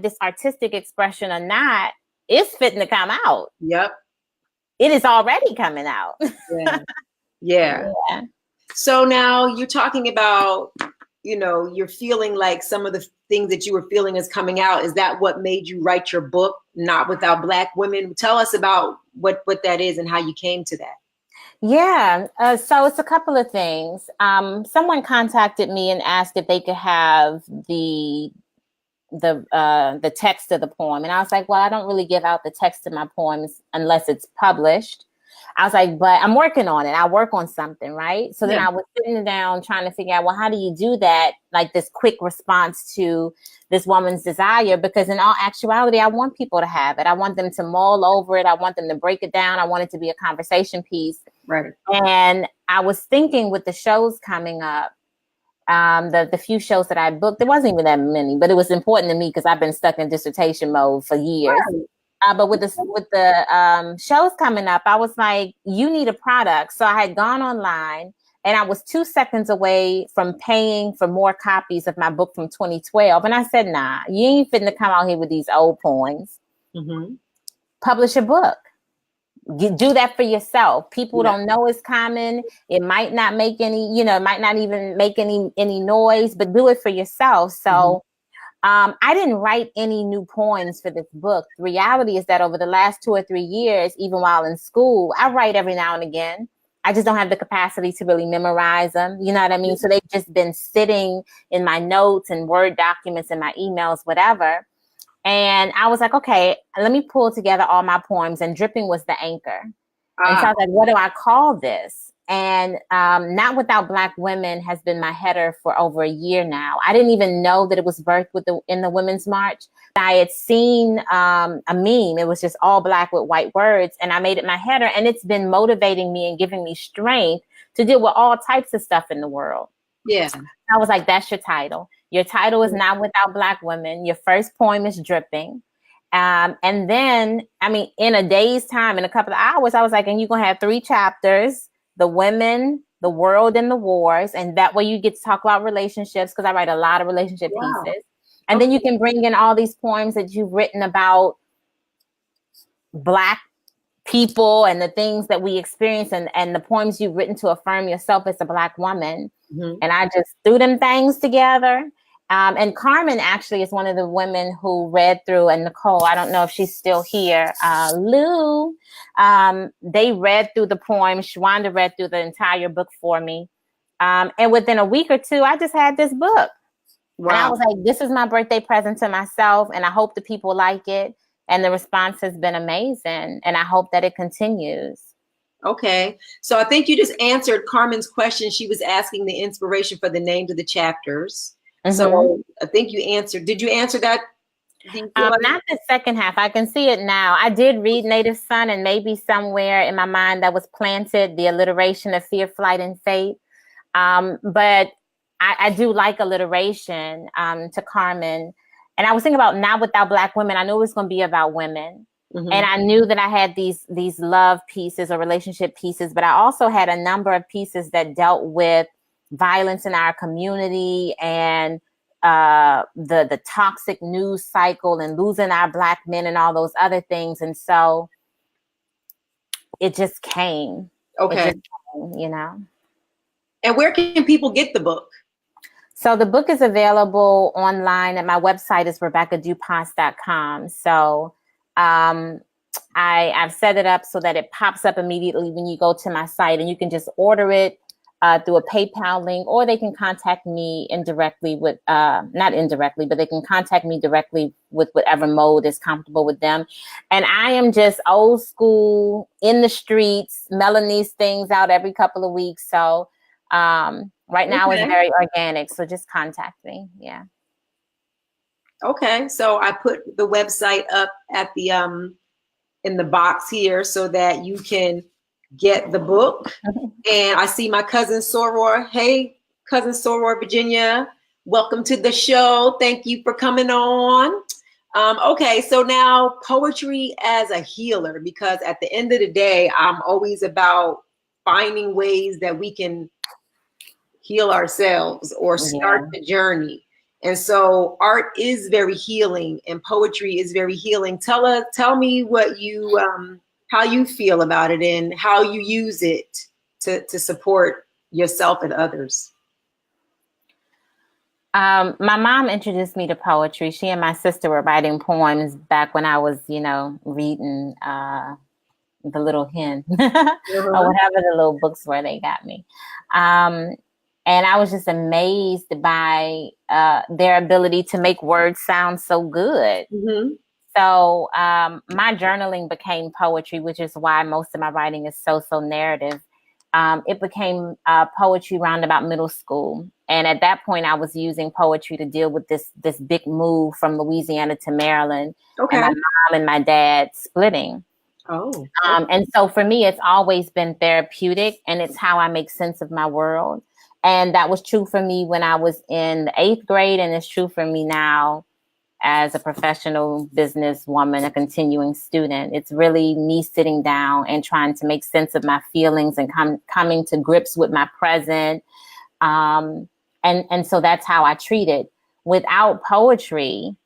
this artistic expression or not, it's fitting to come out.
Yep.
It is already coming out.
Yeah. So now you're talking about, you know, you're feeling like some of the things that you were feeling is coming out. Is that what made you write your book, Not Without Black Women? Tell us about what that is and how you came to that.
Yeah. So it's a couple of things. Someone contacted me and asked if they could have the text of the poem. And I was like, well, I don't really give out the text of my poems unless it's published. I was like, but I'm working on it. I work on something, right? So then I was sitting down trying to figure out, well, how do you do that? Like this quick response to this woman's desire, because in all actuality, I want people to have it. I want them to mull over it. I want them to break it down. I want it to be a conversation piece.
Right.
And I was thinking with the shows coming up, the few shows that I booked, there wasn't even that many, but it was important to me because I've been stuck in dissertation mode for years. Right. But with the shows coming up, I was like, you need a product. So I had gone online and I was 2 seconds away from paying for more copies of my book from 2012. And I said, nah, you ain't fitting to come out here with these old poems. Mm-hmm. Publish a book. Do that for yourself. People don't know it's common. it might not make any, you know, it might not even make any noise, but do it for yourself. So I didn't write any new poems for this book. The reality is that over the last 2 or 3 years, even while in school, I write every now and again. I just don't have the capacity to really memorize them. You know what I mean? So they've just been sitting in my notes and Word documents and my emails, whatever. And I was like, okay, let me pull together all my poems. And Drippin was the anchor. And so I was like, what do I call this? And Not Without Black Women has been my header for over a year now. I didn't even know that it was birthed in the Women's March. I had seen a meme. It was just all Black with white words. And I made it my header. And it's been motivating me and giving me strength to deal with all types of stuff in the world.
Yeah.
I was like, that's your title. Your title is Not Without Black Women. Your first poem is Drippin. And then, I mean, in a day's time, in a couple of hours, I was like, and you're going to have 3 chapters. The women, the world, and the wars. And that way you get to talk about relationships, because I write a lot of relationship pieces. And then you can bring in all these poems that you've written about Black people and the things that we experience, and the poems you've written to affirm yourself as a Black woman. Mm-hmm. And I just threw them things together. And Carmen actually is one of the women who read through, and Nicole, I don't know if she's still here, Lou, they read through the poem. Shwanda read through the entire book for me. And within a week or two, I just had this book. Wow. And I was like, this is my birthday present to myself, and I hope the people like it. And the response has been amazing. And I hope that it continues.
Okay. So I think you just answered Carmen's question. She was asking the inspiration for the names of the chapters. Mm-hmm. So I think you answered. Did you answer that?
Not the second half. I can see it now. I did read Native Son, and maybe somewhere in my mind that was planted the alliteration of fear, flight, and fate. But I do like alliteration to Carmen. And I was thinking about Not Without Black Women. I knew it was going to be about women. Mm-hmm. And I knew that I had these love pieces or relationship pieces, but I also had a number of pieces that dealt with violence in our community and the toxic news cycle and losing our Black men and all those other things. And so it just came.
Okay.
It just came, you know.
And where can people get the book?
So the book is available online at my website is RebeccaDupas.com. So I've set it up so that it pops up immediately when you go to my site, and you can just order it through a PayPal link, or they can contact me indirectly with, not indirectly, but they can contact me directly with whatever mode is comfortable with them. And I am just old school, in the streets, mailing these things out every couple of weeks. So right now it's very organic. So just contact me. Yeah.
Okay, so I put the website up at the in the box here so that you can get the book. And I see my cousin Soror. Hey, cousin Soror, Virginia. Welcome to the show. Thank you for coming on. Okay, so now poetry as a healer, because at the end of the day, I'm always about finding ways that we can heal ourselves or start the journey. And so art is very healing and poetry is very healing. Tell me what you, how you feel about it and how you use it to support yourself and others.
My mom introduced me to poetry. She and my sister were writing poems back when I was, reading The Little Hen or whatever the little books were they got me. And I was just amazed by their ability to make words sound so good. Mm-hmm. So my journaling became poetry, which is why most of my writing is so narrative. It became poetry around about middle school. And at that point, I was using poetry to deal with this big move from Louisiana to Maryland. Okay. And my mom and my dad splitting.
Oh.
And so for me, it's always been therapeutic, and it's how I make sense of my world. And that was true for me when I was in the 8th grade, and it's true for me now as a professional businesswoman, a continuing student. It's really me sitting down and trying to make sense of my feelings and coming to grips with my present. And so that's how I treat it. Without poetry,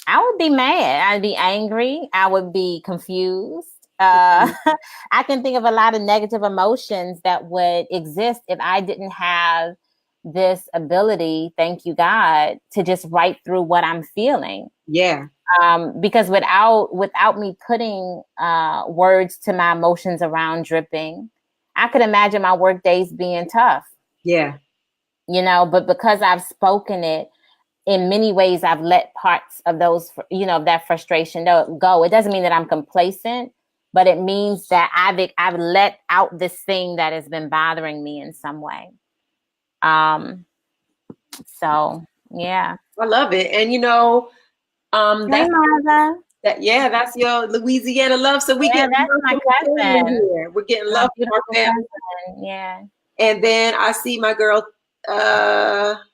I would be mad. I'd be angry. I would be confused. I can think of a lot of negative emotions that would exist if I didn't have this ability, thank you God, to just write through what I'm feeling.
Yeah.
Because without me putting words to my emotions around dripping, I could imagine my work days being tough.
Yeah.
But because I've spoken it, in many ways, I've let parts of those, that frustration go. It doesn't mean that I'm complacent, but it means that I've let out this thing that has been bothering me in some way. So yeah,
I love it. And that's your Louisiana love. So we get
that's my cousin
here. We're getting love from our family.
Yeah.
And then I see my girl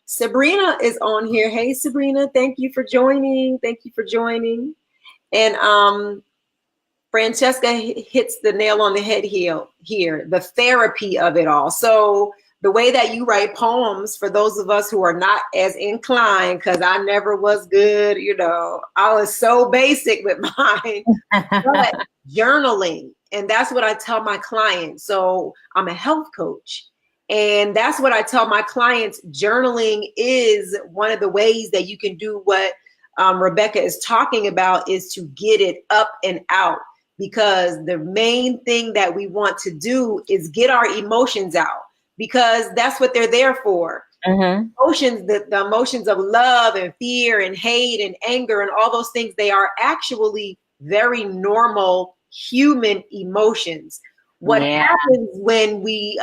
Sabrina is on here. Hey Sabrina, thank you for joining. And Francesca hits the nail on the head here, the therapy of it all. So the way that you write poems, for those of us who are not as inclined, because I never was good, I was so basic with mine, but journaling. And that's what I tell my clients. So I'm a health coach. And that's what I tell my clients. Journaling is one of the ways that you can do what Rebecca is talking about, is to get it up and out. Because the main thing that we want to do is get our emotions out, because that's what they're there for. Emotions, the emotions of love and fear and hate and anger and all those things, they are actually very normal human emotions. What happens when we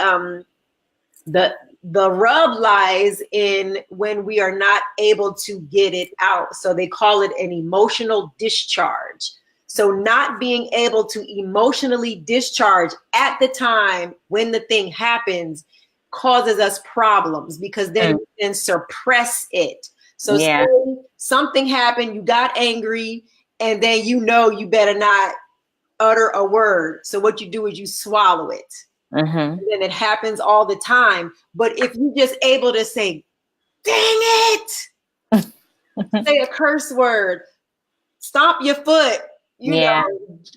the rub lies in when we are not able to get it out. So they call it an emotional discharge. So not being able to emotionally discharge at the time when the thing happens causes us problems, because then we can suppress it. So say something happened, you got angry, and then you better not utter a word. So what you do is you swallow it. And then it happens all the time. But if you're just able to say, dang it, say a curse word, stomp your foot, you know,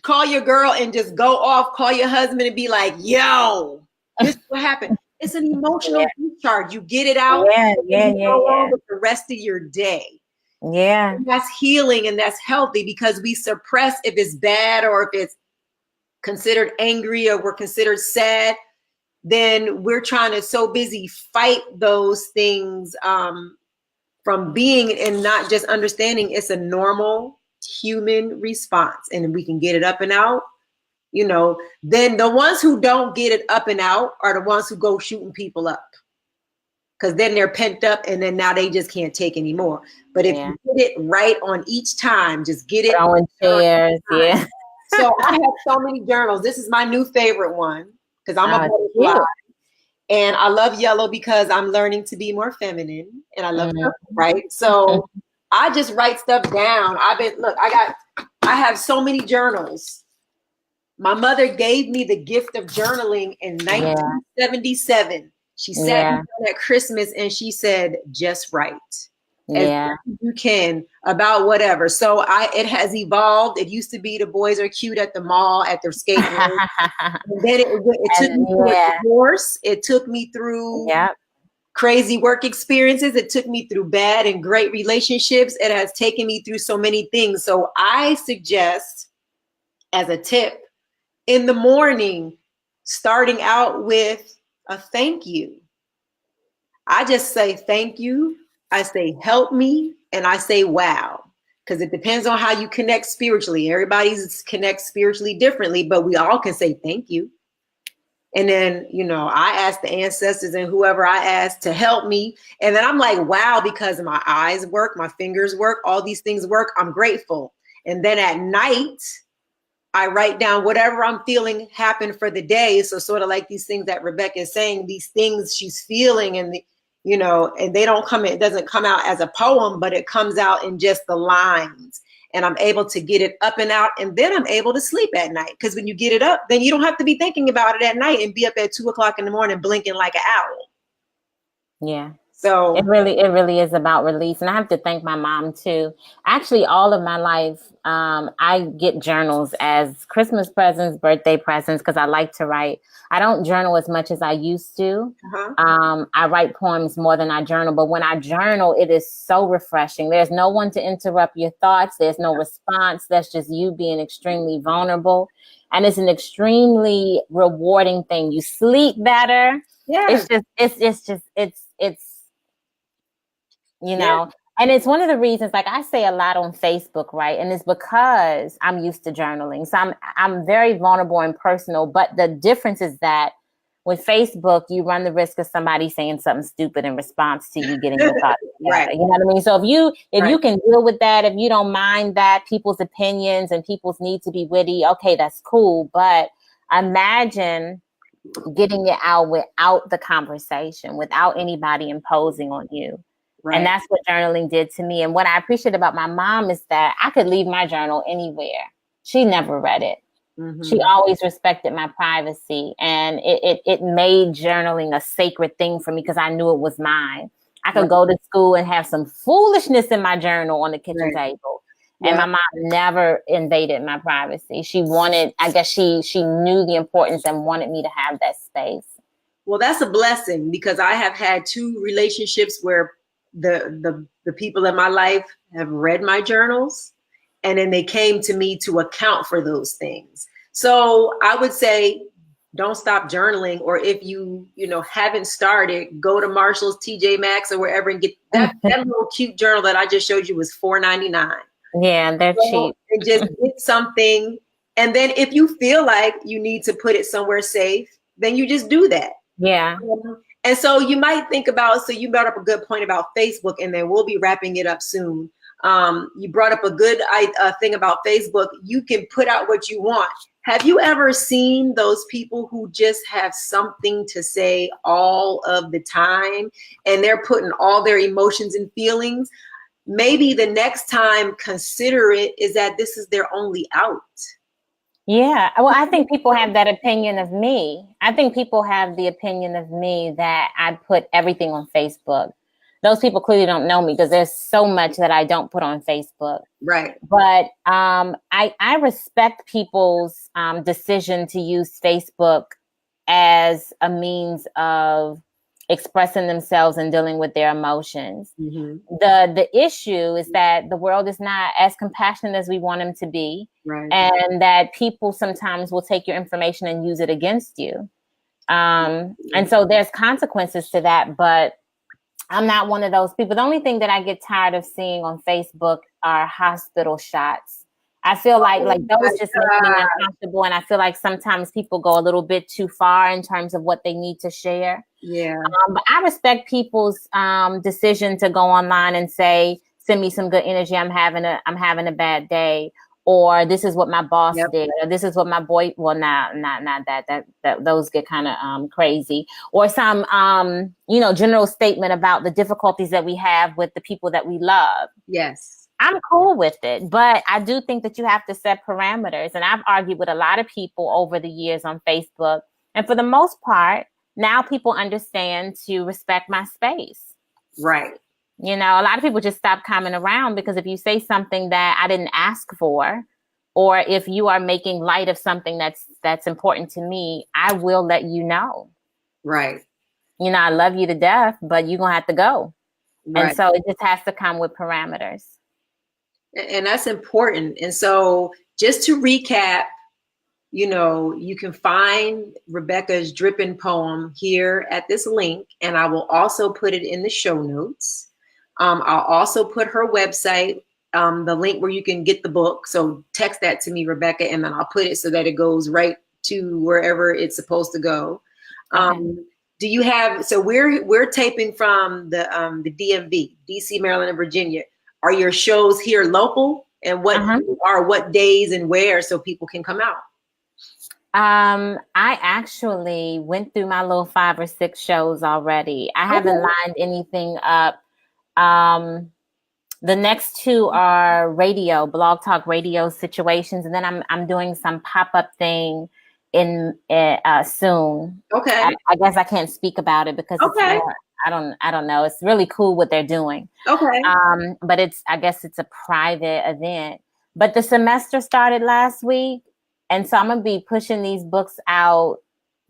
call your girl and just go off, call your husband and be like, yo, this is what happened. It's an emotional discharge. You get it out. Go on with the rest of your day. And that's healing and that's healthy, because we suppress if it's bad or if it's considered angry or we're considered sad, then we're trying to so busy fight those things from being, and not just understanding it's a normal human response, and we can get it up and out. You know, then the ones who don't get it up and out are the ones who go shooting people up, because then they're pent up and then now they just can't take anymore. But if you get it right on each time, just get it.
Throwing chairs,
So I have so many journals. This is my new favorite one, because I'm a butterfly. And I love yellow because I'm learning to be more feminine, and I love purple, right? So I just write stuff down. I have so many journals. My mother gave me the gift of journaling in 1977. She sat me down at Christmas and she said, just write. As you can about whatever. So it has evolved. It used to be the boys are cute at the mall, at their skate room. And then it took me through a divorce. It took me through crazy work experiences. It took me through bad and great relationships. It has taken me through so many things. So I suggest, as a tip, in the morning, starting out with a thank you. I just say thank you. I say help me, and I say wow, because it depends on how you connect spiritually. Everybody connects spiritually differently, but we all can say thank you. And then, you know, I ask the ancestors and whoever I ask to help me. And then I'm like, wow, because my eyes work, my fingers work, all these things work. I'm grateful. And then at night, I write down whatever I'm feeling happened for the day. So sort of like these things that Rebecca is saying, these things she's feeling, and you know, and they don't come in, it doesn't come out as a poem, but it comes out in just the lines, and I'm able to get it up and out, and then I'm able to sleep at night. Because when you get it up, then you don't have to be thinking about it at night and be up at 2:00 in the morning blinking like an owl.
Yeah.
So
it really is about release. And I have to thank my mom too. Actually, all of my life, I get journals as Christmas presents, birthday presents, because I like to write. I don't journal as much as I used to. I write poems more than I journal. But when I journal, it is so refreshing. There's no one to interrupt your thoughts. There's no response. That's just you being extremely vulnerable. And it's an extremely rewarding thing. You sleep better. Yeah. It's you know, and it's one of the reasons, like I say a lot on Facebook, right? And it's because I'm used to journaling. So I'm very vulnerable and personal. But the difference is that with Facebook, you run the risk of somebody saying something stupid in response to you getting your thoughts together. You know what I mean? So if you can deal with that, if you don't mind that, people's opinions and people's need to be witty, okay, that's cool. But imagine getting it out without the conversation, without anybody imposing on you. Right. And that's what journaling did to me. And what I appreciate about my mom is that I could leave my journal anywhere. She never read it. Mm-hmm. She always respected my privacy. And it made journaling a sacred thing for me because I knew it was mine. I could go to school and have some foolishness in my journal on the kitchen table. And my mom never invaded my privacy. She wanted, I guess she knew the importance and wanted me to have that space.
Well, that's a blessing, because I have had 2 relationships where the people in my life have read my journals, and then they came to me to account for those things. So I would say don't stop journaling. Or if you haven't started, go to Marshall's, TJ Maxx, or wherever and get that little cute journal that I just showed you was $4.99.
Yeah, they're cheap.
And just get something. And then if you feel like you need to put it somewhere safe, then you just do that.
Yeah.
And so you might think about, so you brought up a good point about Facebook, and then we'll be wrapping it up soon. You brought up a good thing about Facebook. You can put out what you want. Have you ever seen those people who just have something to say all of the time, and they're putting all their emotions and feelings? Maybe the next time, consider it is that this is their only out.
Yeah. Well, I think people have that opinion of me. I think people have the opinion of me that I put everything on Facebook. Those people clearly don't know me because there's so much that I don't put on Facebook.
Right.
But I respect people's decision to use Facebook as a means of expressing themselves and dealing with their emotions. Mm-hmm. The issue is that the world is not as compassionate as we want them to be. Right. And that people sometimes will take your information and use it against you. And so there's consequences to that, but I'm not one of those people. The only thing that I get tired of seeing on Facebook are hospital shots. I feel like those just make me uncomfortable. And I feel like sometimes people go a little bit too far in terms of what they need to share. Yeah. But I respect people's decision to go online and say, send me some good energy. I'm having a bad day. Or this is what my boss did. Or this is what my boy. Well, not that those get kind of crazy. Or some general statement about the difficulties that we have with the people that we love. Yes. I'm cool with it, but I do think that you have to set parameters. And I've argued with a lot of people over the years on Facebook. And for the most part, now people understand to respect my space. Right. A lot of people just stop coming around because if you say something that I didn't ask for, or if you are making light of something that's important to me, I will let you know. Right. I love you to death, but you're going to have to go. Right. And so it just has to come with parameters.
And that's important. And so just to recap, you can find Rebecca's Drippin poem here at this link, and I will also put it in the show notes. I'll also put her website, the link where you can get the book. So text that to me, Rebecca, and then I'll put it so that it goes right to wherever it's supposed to go. Okay. Do you have? So we're taping from the DMV, DC, Maryland, and Virginia. Are your shows here local, and what days and where so people can come out?
I actually went through my little 5 or 6 shows already. I haven't lined anything up. The next 2 are radio, blog talk radio situations, and then I'm doing some pop-up thing in soon. Okay. I guess I can't speak about it because it's more, I don't know. It's really cool what they're doing. Okay. But I guess it's a private event. But the semester started last week. And so I'm going to be pushing these books out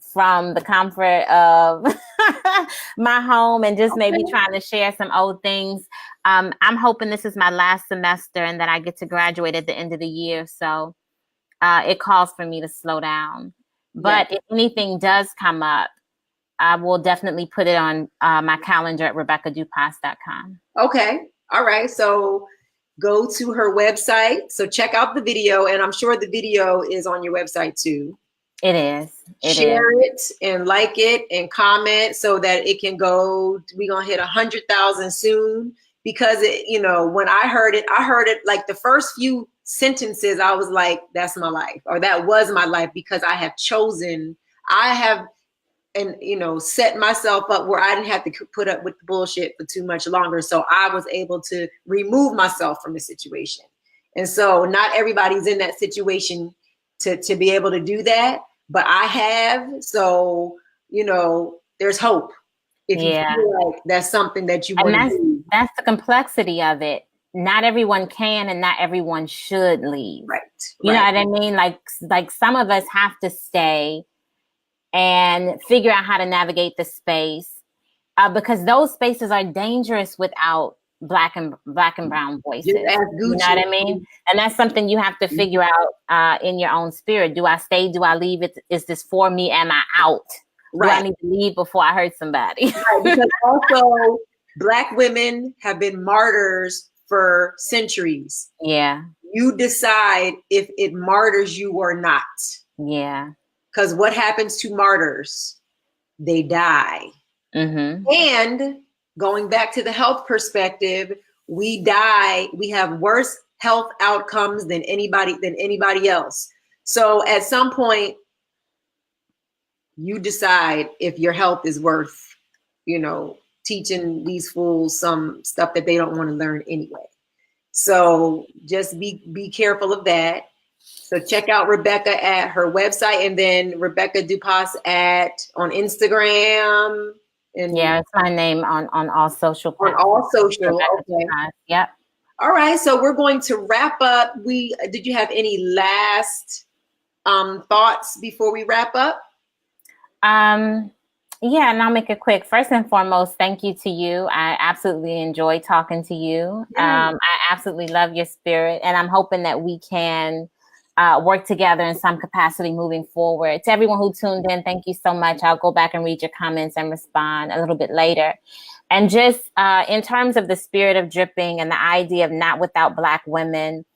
from the comfort of my home and just maybe trying to share some old things. I'm hoping this is my last semester and that I get to graduate at the end of the year. So it calls for me to slow down. But if anything does come up, I will definitely put it on my calendar at RebeccaDupas.com.
Okay. All right. So go to her website. So check out the video. And I'm sure the video is on your website too.
It is.
Share it and like it and comment so that it can go. We're going to hit 100,000 soon. Because, when I heard it like the first few sentences, I was like, that's my life, or that was my life, because I have set myself up where I didn't have to put up with the bullshit for too much longer. So I was able to remove myself from the situation. And so not everybody's in that situation to be able to do that, but I have. So, there's hope. If you feel like that's something that you want to do.
That's the complexity of it. Not everyone can and not everyone should leave. Right. You know what I mean? Like some of us have to stay and figure out how to navigate the space because those spaces are dangerous without black and brown voices.
Just ask Gucci.
You know what I mean? And that's something you have to figure out in your own spirit. Do I stay? Do I leave? Is this for me? Am I out?
Right.
Do I need to leave before I hurt somebody?
Right, because also Black women have been martyrs for centuries.
Yeah.
You decide if it martyrs you or not.
Yeah.
Because what happens to martyrs? They die.
Mm-hmm.
And going back to the health perspective, we die. We have worse health outcomes than anybody else. So at some point, you decide if your health is worth, teaching these fools some stuff that they don't want to learn anyway. So just be careful of that. So check out Rebecca at her website, and then Rebecca Dupas on Instagram. And
yeah, it's my name on all social platforms.
On all social, okay.
Yep.
All right, so we're going to wrap up. Did you have any last thoughts before we wrap up?
Yeah, and I'll make it quick. First and foremost, thank you to you. I absolutely enjoy talking to you. I absolutely love your spirit, and I'm hoping that we can work together in some capacity moving forward. To everyone who tuned in, thank you so much. I'll go back and read your comments and respond a little bit later. And just in terms of the spirit of dripping and the idea of not without Black women,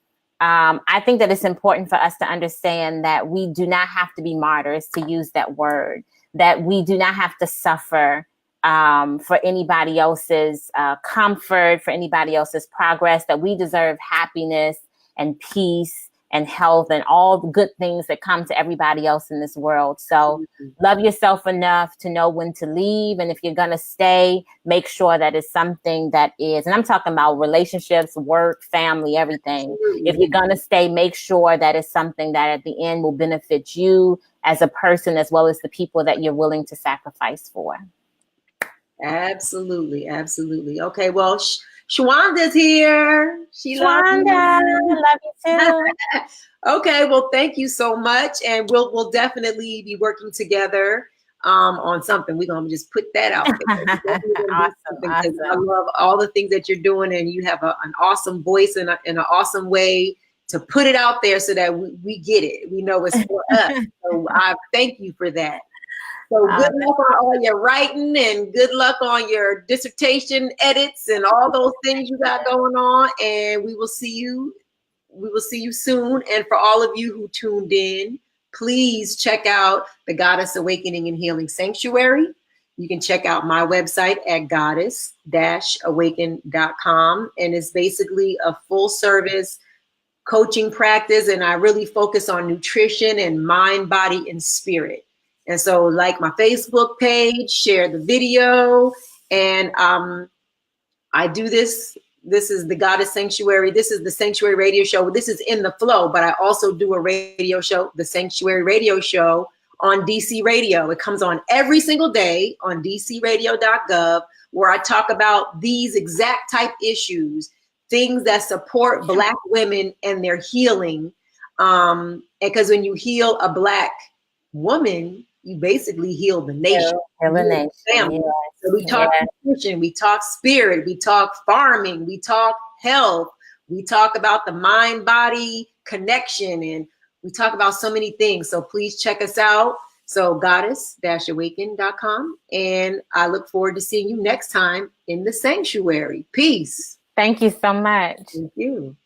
I think that it's important for us to understand that we do not have to be martyrs, to use that word, that we do not have to suffer for anybody else's comfort, for anybody else's progress, that we deserve happiness and peace and health and all the good things that come to everybody else in this world. So love yourself enough to know when to leave. And if you're going to stay, make sure that it's something that is, and I'm talking about relationships, work, family, everything. If you're going to stay, make sure that it's something that at the end will benefit you as a person, as well as the people that you're willing to sacrifice for.
Absolutely. Absolutely. Okay. Well, Shwanda's here.
Shwanda, love you too.
Okay, well, thank you so much, and we'll definitely be working together on something. We're gonna just put that out there. Awesome. I love all the things that you're doing, and you have an awesome voice and an awesome way to put it out there so that we get it. We know it's for us. So I thank you for that. So good luck on all your writing, and good luck on your dissertation edits and all those things you got going on. And we will see you soon. And for all of you who tuned in, please check out the Goddess Awakening and Healing Sanctuary. You can check out my website at goddess-awaken.com. And it's basically a full service coaching practice. And I really focus on nutrition and mind, body, and spirit. And so like my Facebook page, share the video. And I do this. This is the Goddess Sanctuary. This is the Sanctuary Radio Show. This is in the flow, but I also do a radio show, the Sanctuary Radio Show on DC Radio. It comes on every single day on dcradio.gov, where I talk about these exact type issues, things that support Black women and their healing. And because when you heal a Black woman, you basically heal the nation. Family. Yeah. So we talk nutrition, we talk spirit, we talk farming, we talk health, we talk about the mind-body connection, and we talk about so many things. So please check us out. So goddess-awaken.com. And I look forward to seeing you next time in the sanctuary. Peace.
Thank you so much.
Thank you.